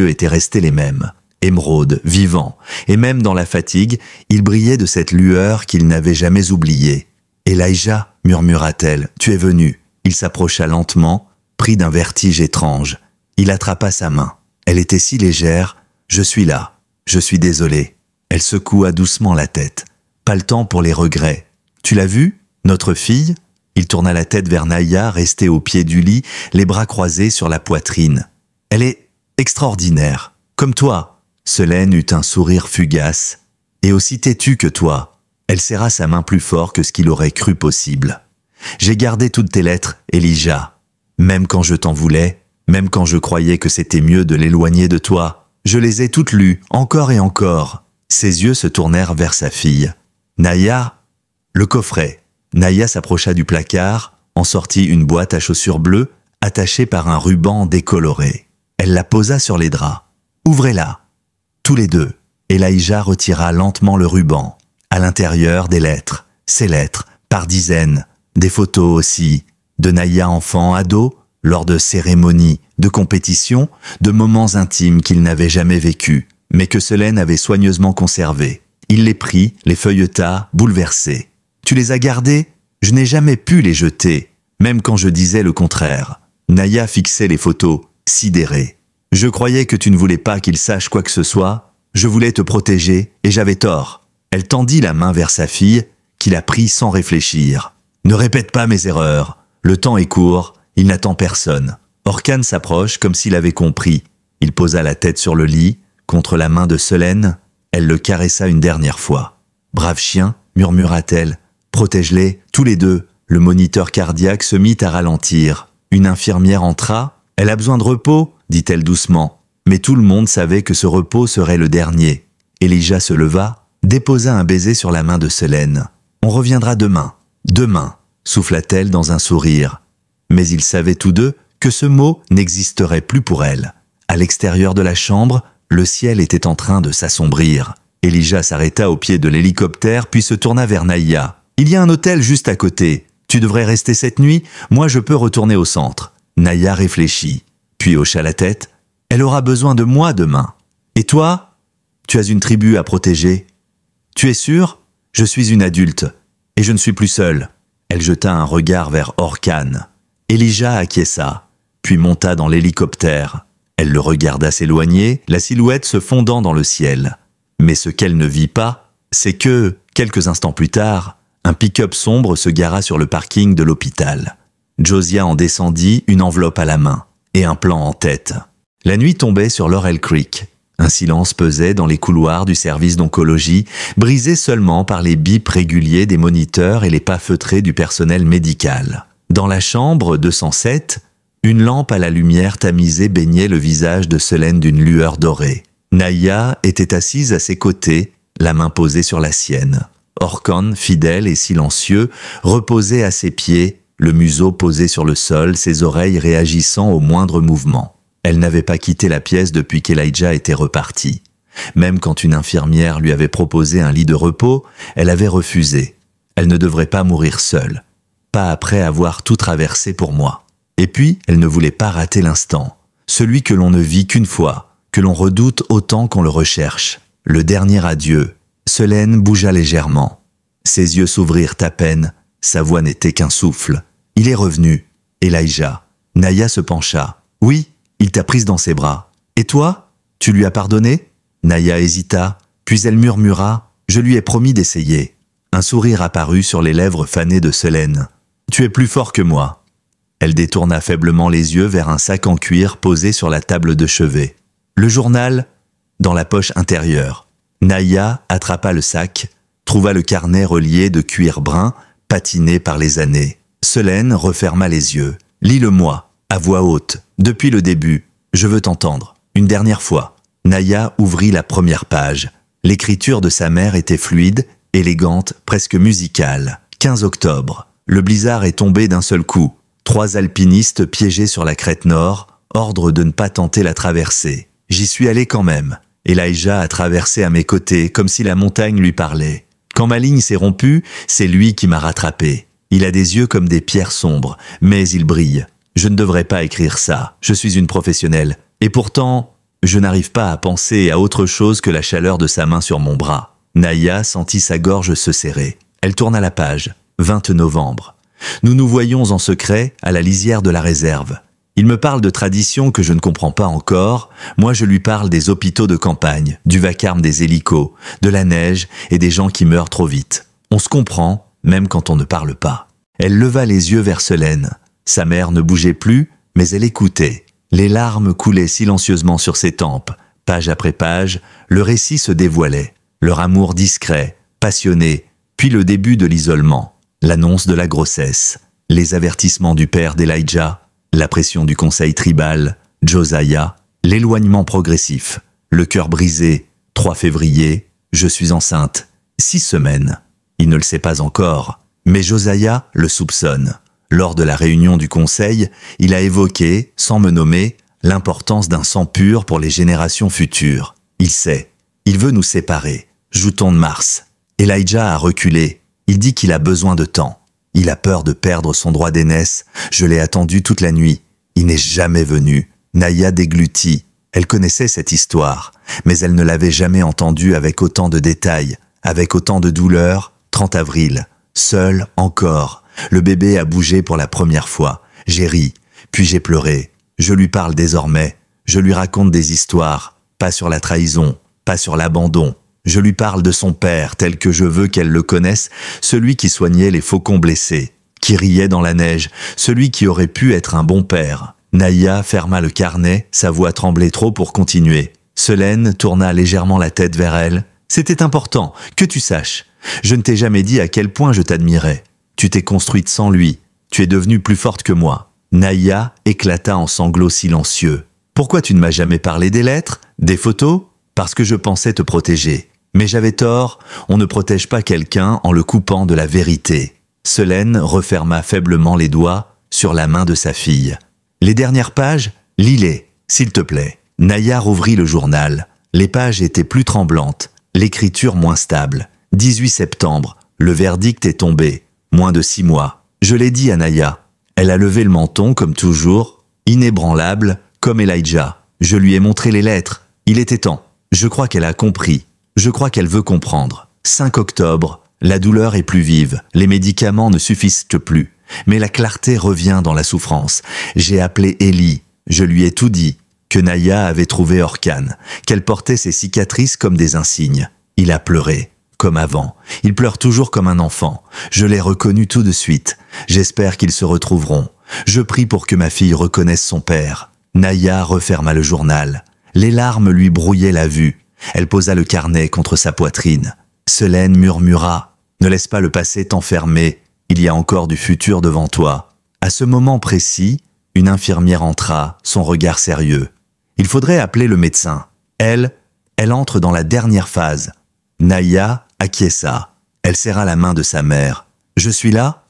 étaient restés les mêmes. Émeraude, vivant, et même dans la fatigue, il brillait de cette lueur qu'il n'avait jamais oubliée. « Elijah, murmura-t-elle, tu es venu. » Il s'approcha lentement, pris d'un vertige étrange. Il attrapa sa main. Elle était si légère. « Je suis là. Je suis désolé. » Elle secoua doucement la tête. « Pas le temps pour les regrets. Tu l'as vue, notre fille ?» Il tourna la tête vers Naya, restée au pied du lit, les bras croisés sur la poitrine. « Elle est extraordinaire. Comme toi. » Selene eut un sourire fugace. « Et aussi têtue que toi. » Elle serra sa main plus fort que ce qu'il aurait cru possible. « J'ai gardé toutes tes lettres, Elijah. Même quand je t'en voulais, même quand je croyais que c'était mieux de l'éloigner de toi. Je les ai toutes lues, encore et encore. » Ses yeux se tournèrent vers sa fille. « Naya ?» Le coffret. Naya s'approcha du placard, en sortit une boîte à chaussures bleues, attachée par un ruban décoloré. Elle la posa sur les draps. « Ouvrez-la !» Tous les deux. Elijah retira lentement le ruban. À l'intérieur, des lettres. Ces lettres, par dizaines. Des photos aussi. De Naya enfant, ado, lors de cérémonies, de compétitions, de moments intimes qu'il n'avait jamais vécus, mais que Selene avait soigneusement conservés. Il les prit, les feuilleta, bouleversé. « Tu les as gardés ? Je n'ai jamais pu les jeter, même quand je disais le contraire. » Naya fixait les photos, sidérée. « Je croyais que tu ne voulais pas qu'il sache quoi que ce soit. Je voulais te protéger, et j'avais tort. » Elle tendit la main vers sa fille, qui la prit sans réfléchir. « Ne répète pas mes erreurs. Le temps est court, il n'attend personne. » Orkan s'approche comme s'il avait compris. Il posa la tête sur le lit, contre la main de Selene. Elle le caressa une dernière fois. « Brave chien, » murmura-t-elle. « Protège-les, tous les deux. » Le moniteur cardiaque se mit à ralentir. Une infirmière entra. « Elle a besoin de repos, » dit-elle doucement. Mais tout le monde savait que ce repos serait le dernier. Elijah se leva, déposa un baiser sur la main de Selene. « On reviendra demain. Demain, » souffla-t-elle dans un sourire. Mais ils savaient tous deux que ce mot n'existerait plus pour elle. À l'extérieur de la chambre, le ciel était en train de s'assombrir. Elijah s'arrêta au pied de l'hélicoptère puis se tourna vers Naya. « Il y a un hôtel juste à côté. Tu devrais rester cette nuit, moi je peux retourner au centre. » Naya réfléchit, puis hocha la tête. « Elle aura besoin de moi demain. Et toi ? Tu as une tribu à protéger. Tu es sûr ? Je suis une adulte, et je ne suis plus seule. » Elle jeta un regard vers Orkan. Elijah acquiesça, puis monta dans l'hélicoptère. Elle le regarda s'éloigner, la silhouette se fondant dans le ciel. Mais ce qu'elle ne vit pas, c'est que, quelques instants plus tard, un pick-up sombre se gara sur le parking de l'hôpital. Josiah en descendit, une enveloppe à la main, et un plan en tête. La nuit tombait sur Laurel Creek. Un silence pesait dans les couloirs du service d'oncologie, brisé seulement par les bips réguliers des moniteurs et les pas feutrés du personnel médical. Dans la chambre 207, une lampe à la lumière tamisée baignait le visage de Selene d'une lueur dorée. Naya était assise à ses côtés, la main posée sur la sienne. Orkan, fidèle et silencieux, reposait à ses pieds, le museau posé sur le sol, ses oreilles réagissant au moindre mouvement. Elle n'avait pas quitté la pièce depuis qu'Elijah était reparti. Même quand une infirmière lui avait proposé un lit de repos, elle avait refusé. Elle ne devrait pas mourir seule. Pas après avoir tout traversé pour moi. Et puis, elle ne voulait pas rater l'instant. Celui que l'on ne vit qu'une fois, que l'on redoute autant qu'on le recherche. Le dernier adieu. Selene bougea légèrement. Ses yeux s'ouvrirent à peine. Sa voix n'était qu'un souffle. Il est revenu. Elijah. Naya se pencha. Oui, il t'a prise dans ses bras. Et toi ? Tu lui as pardonné ? Naya hésita, puis elle murmura. Je lui ai promis d'essayer. Un sourire apparut sur les lèvres fanées de Selene. Tu es plus fort que moi. Elle détourna faiblement les yeux vers un sac en cuir posé sur la table de chevet. Le journal, dans la poche intérieure. Naya attrapa le sac, trouva le carnet relié de cuir brun, patiné par les années. Selene referma les yeux. « Lis-le-moi, à voix haute, depuis le début. Je veux t'entendre. Une dernière fois. » Naya ouvrit la première page. L'écriture de sa mère était fluide, élégante, presque musicale. 15 octobre. Le blizzard est tombé d'un seul coup. 3 alpinistes piégés sur la crête nord, ordre de ne pas tenter la traversée. J'y suis allé quand même. Elijah a traversé à mes côtés, comme si la montagne lui parlait. Quand ma ligne s'est rompue, c'est lui qui m'a rattrapé. Il a des yeux comme des pierres sombres, mais il brille. Je ne devrais pas écrire ça. Je suis une professionnelle. Et pourtant, je n'arrive pas à penser à autre chose que la chaleur de sa main sur mon bras. Naya sentit sa gorge se serrer. Elle tourna la page. 20 novembre. Nous nous voyons en secret à la lisière de la réserve. Il me parle de traditions que je ne comprends pas encore. Moi, je lui parle des hôpitaux de campagne, du vacarme des hélicos, de la neige et des gens qui meurent trop vite. On se comprend, même quand on ne parle pas. Elle leva les yeux vers Selene. Sa mère ne bougeait plus, mais elle écoutait. Les larmes coulaient silencieusement sur ses tempes. Page après page, le récit se dévoilait. Leur amour discret, passionné, puis le début de l'isolement. L'annonce de la grossesse, les avertissements du père d'Elijah, la pression du conseil tribal, Josiah, l'éloignement progressif. Le cœur brisé. 3 février. Je suis enceinte. 6 semaines. Il ne le sait pas encore. Mais Josiah le soupçonne. Lors de la réunion du conseil, il a évoqué, sans me nommer, l'importance d'un sang pur pour les générations futures. Il sait. Il veut nous séparer. Joutons de Mars. Elijah a reculé. Il dit qu'il a besoin de temps. Il a peur de perdre son droit d'aînesse. Je l'ai attendu toute la nuit. Il n'est jamais venu. Naya déglutit. Elle connaissait cette histoire, mais elle ne l'avait jamais entendue avec autant de détails, avec autant de douleur. 30 avril. Seul, encore. Le bébé a bougé pour la première fois. J'ai ri, puis j'ai pleuré. Je lui parle désormais. Je lui raconte des histoires. Pas sur la trahison, pas sur l'abandon. Je lui parle de son père tel que je veux qu'elle le connaisse, celui qui soignait les faucons blessés, qui riait dans la neige, celui qui aurait pu être un bon père. Naya ferma le carnet, sa voix tremblait trop pour continuer. Selène tourna légèrement la tête vers elle. C'était important, que tu saches. Je ne t'ai jamais dit à quel point je t'admirais. Tu t'es construite sans lui. Tu es devenue plus forte que moi. Naya éclata en sanglots silencieux. Pourquoi tu ne m'as jamais parlé des lettres, des photos? Parce que je pensais te protéger. Mais j'avais tort, on ne protège pas quelqu'un en le coupant de la vérité. Selène referma faiblement les doigts sur la main de sa fille. Les dernières pages, lis-les, s'il te plaît. Naya rouvrit le journal. Les pages étaient plus tremblantes, l'écriture moins stable. 18 septembre, le verdict est tombé. Moins de 6 mois. Je l'ai dit à Naya. Elle a levé le menton comme toujours, inébranlable, comme Elijah. Je lui ai montré les lettres. Il était temps. Je crois qu'elle a compris. Je crois qu'elle veut comprendre. 5 octobre, la douleur est plus vive. Les médicaments ne suffisent plus. Mais la clarté revient dans la souffrance. J'ai appelé Ellie. Je lui ai tout dit. Que Naya avait trouvé Orkan. Qu'elle portait ses cicatrices comme des insignes. Il a pleuré. Comme avant. Il pleure toujours comme un enfant. Je l'ai reconnu tout de suite. J'espère qu'ils se retrouveront. Je prie pour que ma fille reconnaisse son père. Naya referma le journal. Les larmes lui brouillaient la vue. Elle posa le carnet contre sa poitrine. Selène murmura. Ne laisse pas le passé t'enfermer. Il y a encore du futur devant toi. À ce moment précis, une infirmière entra, son regard sérieux. Il faudrait appeler le médecin. Elle entre dans la dernière phase. Naya acquiesça. Elle serra la main de sa mère. Je suis là?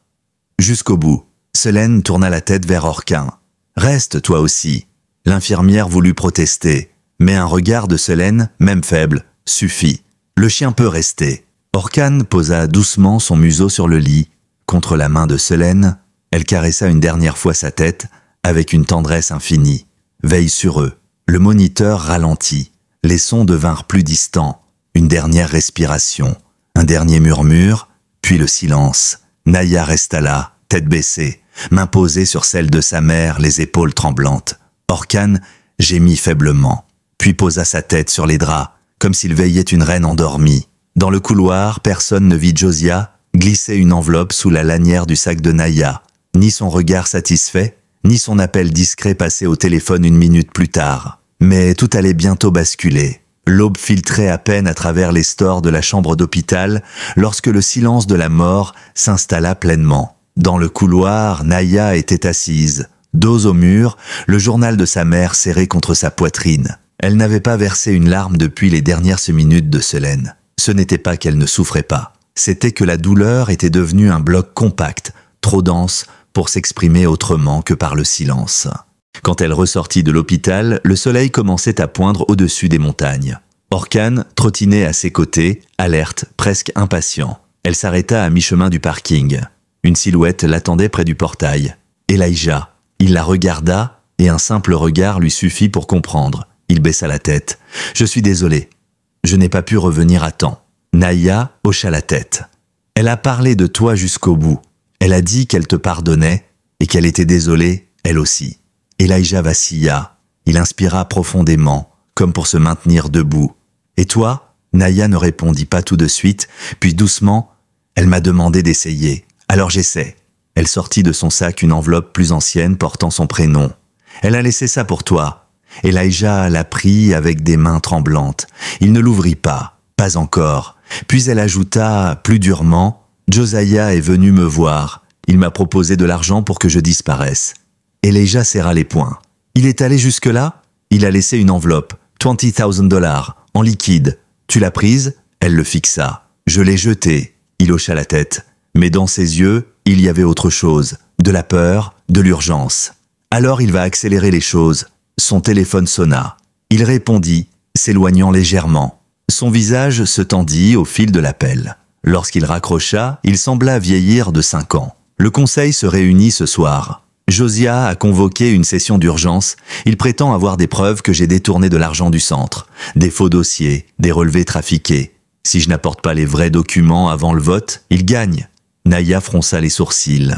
Jusqu'au bout. Selène tourna la tête vers Orkan. Reste toi aussi. L'infirmière voulut protester. Mais un regard de Selène, même faible, suffit. Le chien peut rester. Orkan posa doucement son museau sur le lit. Contre la main de Selène, elle caressa une dernière fois sa tête avec une tendresse infinie. Veille sur eux. Le moniteur ralentit. Les sons devinrent plus distants. Une dernière respiration. Un dernier murmure, puis le silence. Naya resta là, tête baissée, main posée sur celle de sa mère, les épaules tremblantes. Orkan gémit faiblement, puis posa sa tête sur les draps, comme s'il veillait une reine endormie. Dans le couloir, personne ne vit Josiah glisser une enveloppe sous la lanière du sac de Naya. Ni son regard satisfait, ni son appel discret passé au téléphone une minute plus tard. Mais tout allait bientôt basculer. L'aube filtrait à peine à travers les stores de la chambre d'hôpital lorsque le silence de la mort s'installa pleinement. Dans le couloir, Naya était assise, dos au mur, le journal de sa mère serré contre sa poitrine. Elle n'avait pas versé une larme depuis les dernières minutes de Selène. Ce n'était pas qu'elle ne souffrait pas. C'était que la douleur était devenue un bloc compact, trop dense pour s'exprimer autrement que par le silence. Quand elle ressortit de l'hôpital, le soleil commençait à poindre au-dessus des montagnes. Orkan trottinait à ses côtés, alerte, presque impatient. Elle s'arrêta à mi-chemin du parking. Une silhouette l'attendait près du portail. Elijah. Il la regarda et un simple regard lui suffit pour comprendre. Il baissa la tête. « Je suis désolé. Je n'ai pas pu revenir à temps. » Naya hocha la tête. « Elle a parlé de toi jusqu'au bout. Elle a dit qu'elle te pardonnait et qu'elle était désolée, elle aussi. » Elijah vacilla. Il inspira profondément, comme pour se maintenir debout. « Et toi ?» Naya ne répondit pas tout de suite, puis doucement, elle m'a demandé d'essayer. Alors j'essaie. Elle sortit de son sac une enveloppe plus ancienne portant son prénom. Elle a laissé ça pour toi. Elijah la prit avec des mains tremblantes. Il ne l'ouvrit pas, pas encore. Puis elle ajouta plus durement, Josiah est venu me voir. Il m'a proposé de l'argent pour que je disparaisse. Elijah serra les poings. Il est allé jusque-là? Il a laissé une enveloppe. $20,000 en liquide. Tu l'as prise? Elle le fixa. Je l'ai jetée. Il hocha la tête. Mais dans ses yeux, il y avait autre chose. De la peur, de l'urgence. Alors il va accélérer les choses. Son téléphone sonna. Il répondit, s'éloignant légèrement. Son visage se tendit au fil de l'appel. Lorsqu'il raccrocha, il sembla vieillir de 5 ans. Le conseil se réunit ce soir. Josiah a convoqué une session d'urgence. Il prétend avoir des preuves que j'ai détourné de l'argent du centre, des faux dossiers, des relevés trafiqués. Si je n'apporte pas les vrais documents avant le vote, il gagne. Naya fronça les sourcils.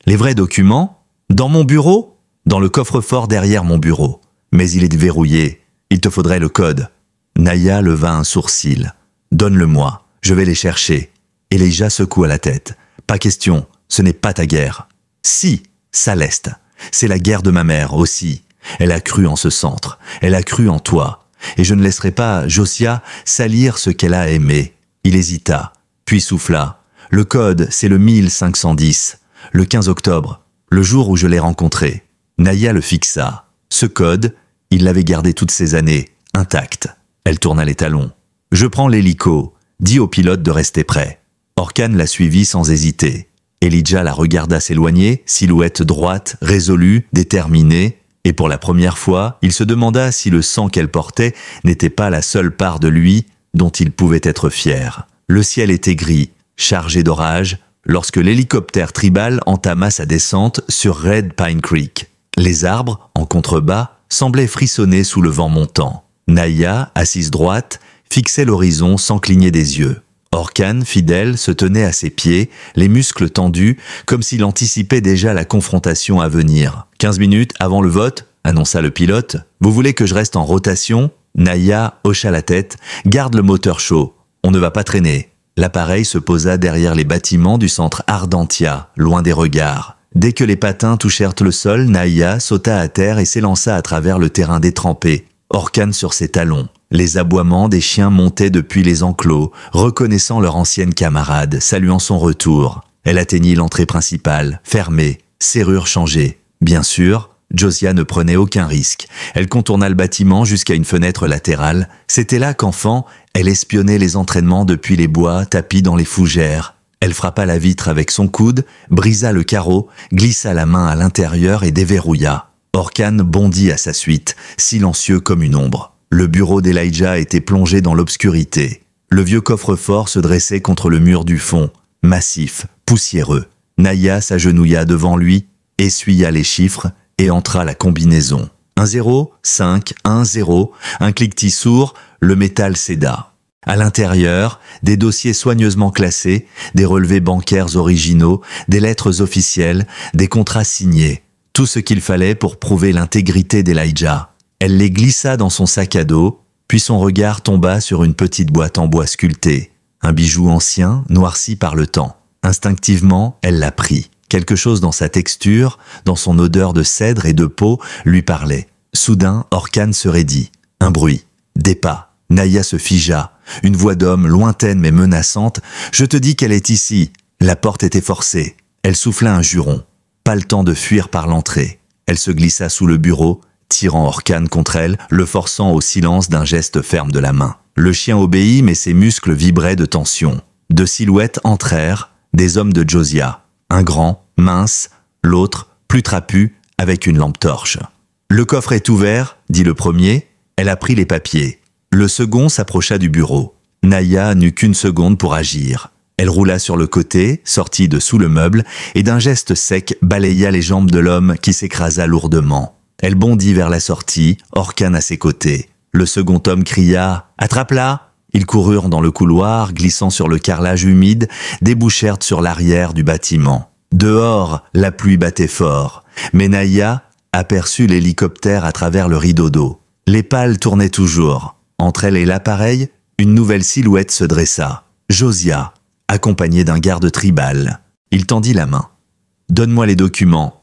Les vrais documents? Dans mon bureau? Dans le coffre-fort derrière mon bureau. Mais il est verrouillé. Il te faudrait le code. Naya leva un sourcil. Donne-le-moi, je vais les chercher. Elijah secoua la tête. Pas question, ce n'est pas ta guerre. Si, Saleste, c'est la guerre de ma mère aussi. Elle a cru en ce centre, elle a cru en toi. Et je ne laisserai pas Josiah salir ce qu'elle a aimé. Il hésita, puis souffla. Le code, c'est le 1510, le 15 octobre, le jour où je l'ai rencontré. Naya le fixa. Ce code, il l'avait gardé toutes ces années, intact. Elle tourna les talons. Je prends l'hélico. Dis au pilote de rester prêt. Orkan la suivit sans hésiter. Elijah la regarda s'éloigner, silhouette droite, résolue, déterminée, et pour la première fois, il se demanda si le sang qu'elle portait n'était pas la seule part de lui dont il pouvait être fier. Le ciel était gris, chargé d'orage, lorsque l'hélicoptère tribal entama sa descente sur Red Pine Creek. Les arbres, en contrebas, semblaient frissonner sous le vent montant. Naya, assise droite, fixait l'horizon sans cligner des yeux. Orkan, fidèle, se tenait à ses pieds, les muscles tendus, comme s'il anticipait déjà la confrontation à venir. 15 minutes avant le vote, annonça le pilote. Vous voulez que je reste en rotation? Naya hocha la tête. Garde le moteur chaud. On ne va pas traîner. L'appareil se posa derrière les bâtiments du centre Ardentia, loin des regards. Dès que les patins touchèrent le sol, Naya sauta à terre et s'élança à travers le terrain détrempé. Orkan sur ses talons. Les aboiements des chiens montaient depuis les enclos, reconnaissant leur ancienne camarade, saluant son retour. Elle atteignit l'entrée principale, fermée, serrure changée. Bien sûr, Josiah ne prenait aucun risque. Elle contourna le bâtiment jusqu'à une fenêtre latérale. C'était là qu'enfant, elle espionnait les entraînements depuis les bois tapis dans les fougères. Elle frappa la vitre avec son coude, brisa le carreau, glissa la main à l'intérieur et déverrouilla. Orkan bondit à sa suite, silencieux comme une ombre. Le bureau d'Elijah était plongé dans l'obscurité. Le vieux coffre-fort se dressait contre le mur du fond, massif, poussiéreux. Naya s'agenouilla devant lui, essuya les chiffres et entra la combinaison. 1-0, 5, 1-0, un cliquetis sourd, le métal céda. À l'intérieur, des dossiers soigneusement classés, des relevés bancaires originaux, des lettres officielles, des contrats signés. Tout ce qu'il fallait pour prouver l'intégrité d'Elijah. Elle les glissa dans son sac à dos, puis son regard tomba sur une petite boîte en bois sculpté, un bijou ancien, noirci par le temps. Instinctivement, elle la prit. Quelque chose dans sa texture, dans son odeur de cèdre et de peau, lui parlait. Soudain, Orkan se raidit. Un bruit. Des pas. Naya se figea. Une voix d'homme, lointaine mais menaçante. « Je te dis qu'elle est ici !» La porte était forcée. Elle souffla un juron. Pas le temps de fuir par l'entrée. Elle se glissa sous le bureau, tirant Orkan contre elle, le forçant au silence d'un geste ferme de la main. Le chien obéit, mais ses muscles vibraient de tension. Deux silhouettes entrèrent, des hommes de Josiah. Un grand, mince, l'autre, plus trapu, avec une lampe torche. « Le coffre est ouvert », dit le premier. Elle a pris les papiers. Le second s'approcha du bureau. Naya n'eut qu'une seconde pour agir. Elle roula sur le côté, sortit de sous le meuble, et d'un geste sec balaya les jambes de l'homme qui s'écrasa lourdement. Elle bondit vers la sortie, Orkan à ses côtés. Le second homme cria « Attrape-la !» Ils coururent dans le couloir, glissant sur le carrelage humide, débouchèrent sur l'arrière du bâtiment. Dehors, la pluie battait fort, mais Naya aperçut l'hélicoptère à travers le rideau d'eau. Les pales tournaient toujours. Entre elle et l'appareil, une nouvelle silhouette se dressa. Josiah, accompagné d'un garde tribal. Il tendit la main. « Donne-moi les documents.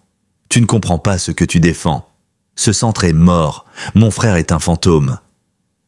Tu ne comprends pas ce que tu défends. Ce centre est mort. Mon frère est un fantôme. »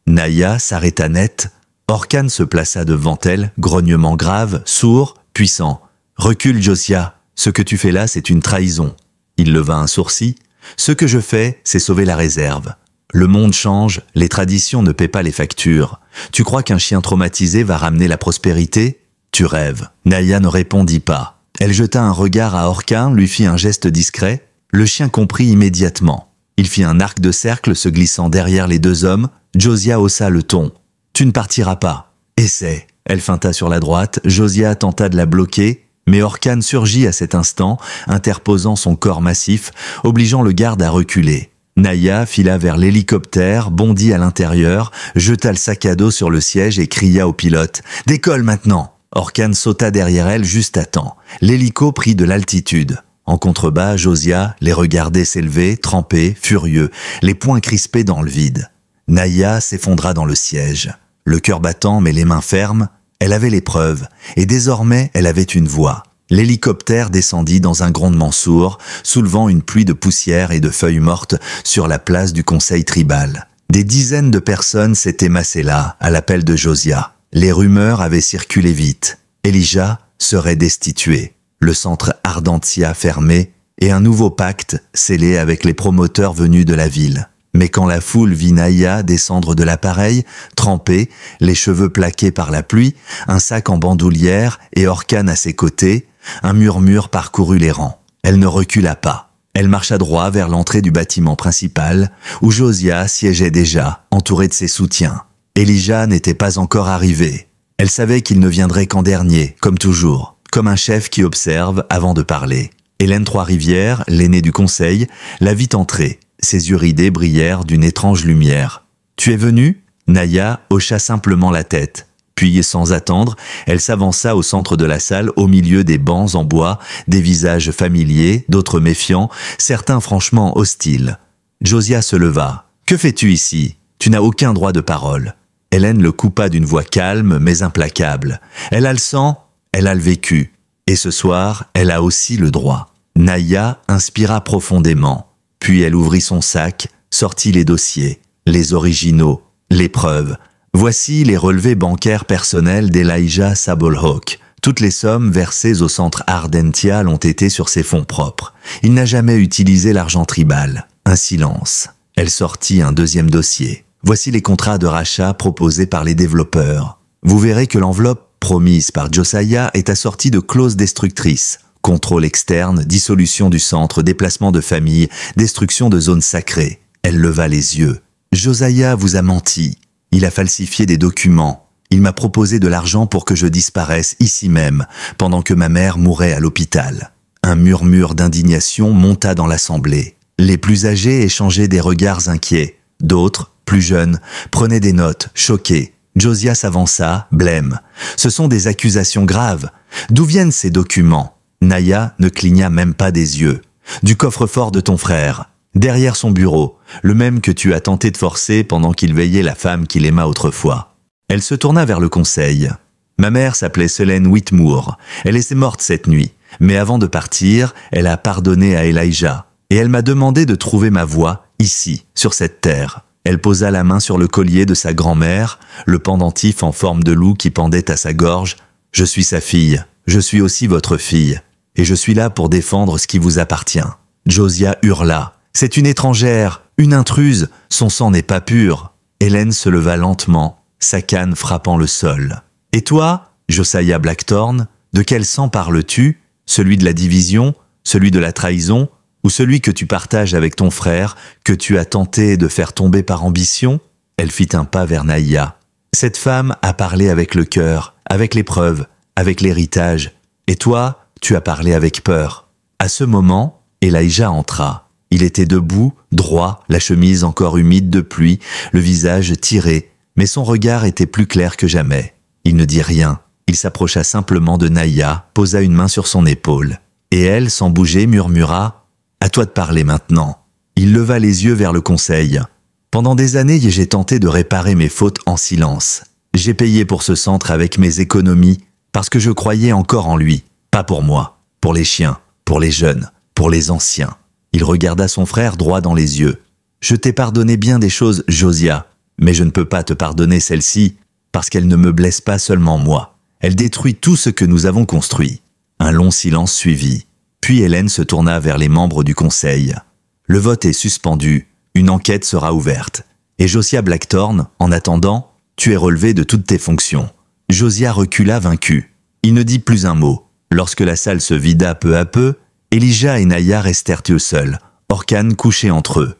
Naya s'arrêta net. Orkan se plaça devant elle, grognement grave, sourd, puissant. « Recule, Josiah. Ce que tu fais là, c'est une trahison. » Il leva un sourcil. « Ce que je fais, c'est sauver la réserve. » Le monde change, les traditions ne paient pas les factures. Tu crois qu'un chien traumatisé va ramener la prospérité? Tu rêves. Naya ne répondit pas. Elle jeta un regard à Orcan, lui fit un geste discret. Le chien comprit immédiatement. Il fit un arc de cercle se glissant derrière les deux hommes. Josiah haussa le ton. « Tu ne partiras pas. Essaie. » Elle feinta sur la droite. Josiah tenta de la bloquer, mais Orcan surgit à cet instant, interposant son corps massif, obligeant le garde à reculer. Naya fila vers l'hélicoptère, bondit à l'intérieur, jeta le sac à dos sur le siège et cria au pilote « Décolle maintenant !» Orcan sauta derrière elle juste à temps. L'hélico prit de l'altitude. En contrebas, Josiah les regardait s'élever, trempé, furieux, les poings crispés dans le vide. Naya s'effondra dans le siège. Le cœur battant mais les mains fermes, elle avait les preuves, et désormais elle avait une voix. L'hélicoptère descendit dans un grondement sourd, soulevant une pluie de poussière et de feuilles mortes sur la place du conseil tribal. Des dizaines de personnes s'étaient massées là, à l'appel de Josiah. Les rumeurs avaient circulé vite. Elijah serait destitué, le centre Ardentia fermé, et un nouveau pacte scellé avec les promoteurs venus de la ville. Mais quand la foule vit Naya descendre de l'appareil, trempée, les cheveux plaqués par la pluie, un sac en bandoulière et Orcan à ses côtés, un murmure parcourut les rangs. Elle ne recula pas. Elle marcha droit vers l'entrée du bâtiment principal, où Josiah siégeait déjà, entouré de ses soutiens. Elijah n'était pas encore arrivé. Elle savait qu'il ne viendrait qu'en dernier, comme toujours, comme un chef qui observe avant de parler. Hélène Trois-Rivières, l'aînée du conseil, la vit entrer. Ses yeux ridés brillèrent d'une étrange lumière. « Tu es venu ?» Naya hocha simplement la tête. Puis, sans attendre, elle s'avança au centre de la salle, au milieu des bancs en bois, des visages familiers, d'autres méfiants, certains franchement hostiles. Josiah se leva. « Que fais-tu ici? Tu n'as aucun droit de parole. » Hélène le coupa d'une voix calme mais implacable. Elle a le sang, elle a le vécu. Et ce soir, elle a aussi le droit. Naya inspira profondément. Puis elle ouvrit son sac, sortit les dossiers, les originaux, les preuves. Voici les relevés bancaires personnels d'Elijah Sabolhawk. Toutes les sommes versées au centre Ardentia l'ont été sur ses fonds propres. Il n'a jamais utilisé l'argent tribal. Un silence. Elle sortit un deuxième dossier. Voici les contrats de rachat proposés par les développeurs. Vous verrez que l'enveloppe promise par Josiah est assortie de clauses destructrices. Contrôle externe, dissolution du centre, déplacement de famille, destruction de zones sacrées. Elle leva les yeux. Josiah vous a menti. Il a falsifié des documents. Il m'a proposé de l'argent pour que je disparaisse ici même, pendant que ma mère mourait à l'hôpital. Un murmure d'indignation monta dans l'assemblée. Les plus âgés échangeaient des regards inquiets. D'autres, plus jeunes, prenaient des notes, choqués. Josiah s'avança, blême. Ce sont des accusations graves. D'où viennent ces documents ? Naya ne cligna même pas des yeux. Du coffre-fort de ton frère, derrière son bureau, le même que tu as tenté de forcer pendant qu'il veillait la femme qu'il aima autrefois. Elle se tourna vers le conseil. Ma mère s'appelait Selene Whitmoor. Elle était morte cette nuit, mais avant de partir, elle a pardonné à Elijah. Et elle m'a demandé de trouver ma voie, ici, sur cette terre. Elle posa la main sur le collier de sa grand-mère, le pendentif en forme de loup qui pendait à sa gorge. Je suis sa fille, je suis aussi votre fille. Et je suis là pour défendre ce qui vous appartient. Josiah hurla. C'est une étrangère, une intruse, son sang n'est pas pur. Hélène se leva lentement, sa canne frappant le sol. Et toi, Josiah Blackthorne, de quel sang parles-tu? Celui de la division, celui de la trahison, ou celui que tu partages avec ton frère, que tu as tenté de faire tomber par ambition? Elle fit un pas vers Naya. Cette femme a parlé avec le cœur, avec les preuves, avec l'héritage. Et toi, tu as parlé avec peur. À ce moment, Elijah entra. Il était debout, droit, la chemise encore humide de pluie, le visage tiré, mais son regard était plus clair que jamais. Il ne dit rien. Il s'approcha simplement de Naya, posa une main sur son épaule. Et elle, sans bouger, murmura « À toi de parler maintenant ». Il leva les yeux vers le conseil. « Pendant des années, j'ai tenté de réparer mes fautes en silence. J'ai payé pour ce centre avec mes économies parce que je croyais encore en lui. Pas pour moi, pour les chiens, pour les jeunes, pour les anciens. » Il regarda son frère droit dans les yeux. « Je t'ai pardonné bien des choses, Josiah, mais je ne peux pas te pardonner celle-ci parce qu'elle ne me blesse pas seulement moi. Elle détruit tout ce que nous avons construit. » Un long silence suivit. Puis Hélène se tourna vers les membres du conseil. « Le vote est suspendu. une enquête sera ouverte. Et Josiah Blackthorne, en attendant, tu es relevé de toutes tes fonctions. » Josiah recula vaincu. Il ne dit plus un mot. Lorsque la salle se vida peu à peu, Elijah et Naya restèrent eux seuls, Orkan couché entre eux.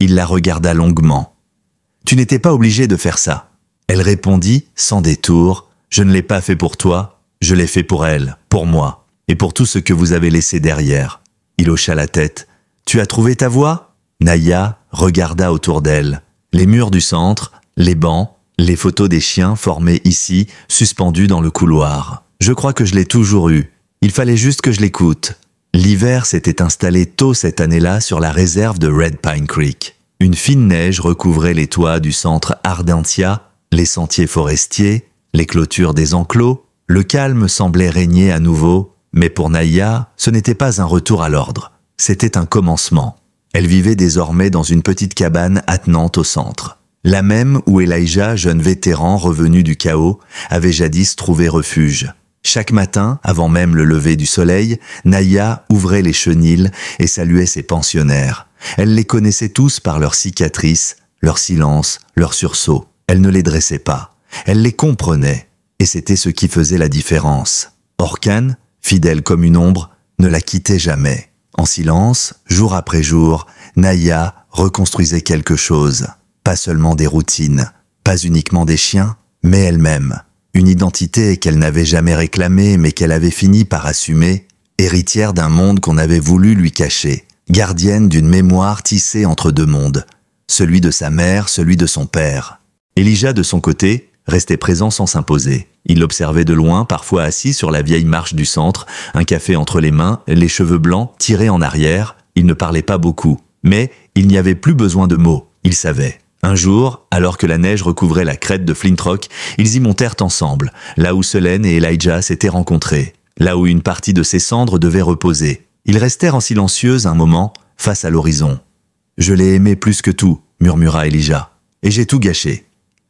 Il la regarda longuement. « Tu n'étais pas obligé de faire ça. » Elle répondit, sans détour, « Je ne l'ai pas fait pour toi, je l'ai fait pour elle, pour moi, et pour tout ce que vous avez laissé derrière. » Il hocha la tête. « Tu as trouvé ta voie ?» Naya regarda autour d'elle. Les murs du centre, les bancs, les photos des chiens formés ici, suspendus dans le couloir. « Je crois que je l'ai toujours eu. Il fallait juste que je l'écoute. » L'hiver s'était installé tôt cette année-là sur la réserve de Red Pine Creek. Une fine neige recouvrait les toits du centre Ardentia, les sentiers forestiers, les clôtures des enclos. Le calme semblait régner à nouveau, mais pour Naya, ce n'était pas un retour à l'ordre. C'était un commencement. Elle vivait désormais dans une petite cabane attenante au centre. La même où Elijah, jeune vétéran revenu du chaos, avait jadis trouvé refuge. Chaque matin, avant même le lever du soleil, Naya ouvrait les chenils et saluait ses pensionnaires. Elle les connaissait tous par leurs cicatrices, leur silence, leur sursaut. Elle ne les dressait pas. Elle les comprenait. Et c'était ce qui faisait la différence. Orkan, fidèle comme une ombre, ne la quittait jamais. En silence, jour après jour, Naya reconstruisait quelque chose. Pas seulement des routines, pas uniquement des chiens, mais elle-même. Une identité qu'elle n'avait jamais réclamée mais qu'elle avait fini par assumer, héritière d'un monde qu'on avait voulu lui cacher, gardienne d'une mémoire tissée entre deux mondes, celui de sa mère, celui de son père. Elijah, de son côté, restait présent sans s'imposer. Il l'observait de loin, parfois assis sur la vieille marche du centre, un café entre les mains, les cheveux blancs tirés en arrière. Il ne parlait pas beaucoup, mais il n'y avait plus besoin de mots, il savait. Un jour, alors que la neige recouvrait la crête de Flint Rock, ils y montèrent ensemble, là où Selene et Elijah s'étaient rencontrés, là où une partie de ses cendres devait reposer. Ils restèrent en silencieux un moment, face à l'horizon. « Je l'ai aimé plus que tout », murmura Elijah, « et j'ai tout gâché. »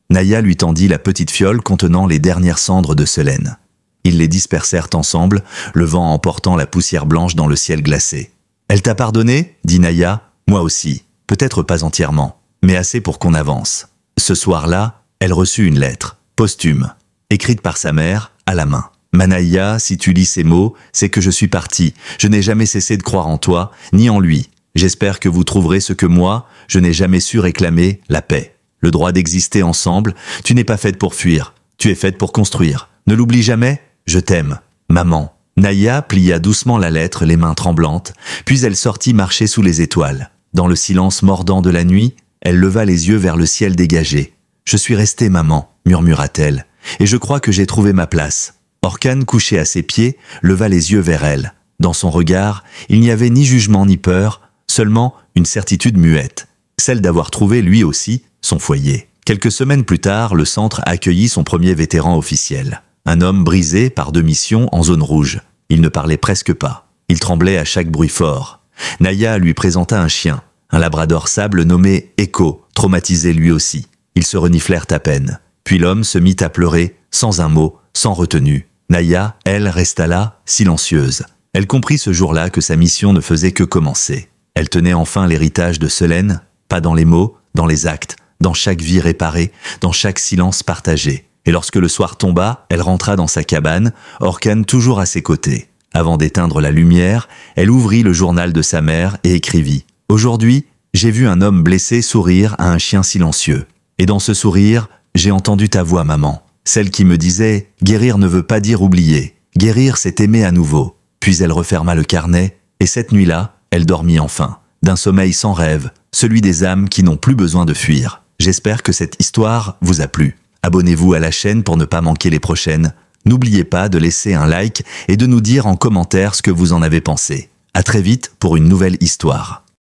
Naya lui tendit la petite fiole contenant les dernières cendres de Selene. Ils les dispersèrent ensemble, le vent emportant la poussière blanche dans le ciel glacé. « Elle t'a pardonné ?» dit Naya. « Moi aussi, peut-être pas entièrement. » mais assez pour qu'on avance. Ce soir-là, elle reçut une lettre, posthume, écrite par sa mère, à la main. « Manaïa, si tu lis ces mots, c'est que je suis parti. Je n'ai jamais cessé de croire en toi, ni en lui. J'espère que vous trouverez ce que moi, je n'ai jamais su réclamer, la paix. Le droit d'exister ensemble, tu n'es pas faite pour fuir, tu es faite pour construire. Ne l'oublie jamais, je t'aime. Maman. » Naya plia doucement la lettre, les mains tremblantes, puis elle sortit marcher sous les étoiles. Dans le silence mordant de la nuit, elle leva les yeux vers le ciel dégagé. « Je suis restée, maman, » murmura-t-elle, « et je crois que j'ai trouvé ma place. » Orkan, couché à ses pieds, leva les yeux vers elle. Dans son regard, il n'y avait ni jugement ni peur, seulement une certitude muette, celle d'avoir trouvé lui aussi son foyer. Quelques semaines plus tard, le centre accueillit son premier vétéran officiel. Un homme brisé par 2 missions en zone rouge. Il ne parlait presque pas. Il tremblait à chaque bruit fort. Naya lui présenta un chien. Un labrador sable nommé Echo, traumatisé lui aussi. Ils se reniflèrent à peine. Puis l'homme se mit à pleurer, sans un mot, sans retenue. Naya, elle, resta là, silencieuse. Elle comprit ce jour-là que sa mission ne faisait que commencer. Elle tenait enfin l'héritage de Selene, pas dans les mots, dans les actes, dans chaque vie réparée, dans chaque silence partagé. Et lorsque le soir tomba, elle rentra dans sa cabane, Orkan toujours à ses côtés. Avant d'éteindre la lumière, elle ouvrit le journal de sa mère et écrivit « Aujourd'hui, j'ai vu un homme blessé sourire à un chien silencieux. Et dans ce sourire, j'ai entendu ta voix, maman. Celle qui me disait « Guérir ne veut pas dire oublier. Guérir, c'est aimer à nouveau. » Puis elle referma le carnet, et cette nuit-là, elle dormit enfin. D'un sommeil sans rêve, celui des âmes qui n'ont plus besoin de fuir. J'espère que cette histoire vous a plu. Abonnez-vous à la chaîne pour ne pas manquer les prochaines. N'oubliez pas de laisser un like et de nous dire en commentaire ce que vous en avez pensé. À très vite pour une nouvelle histoire.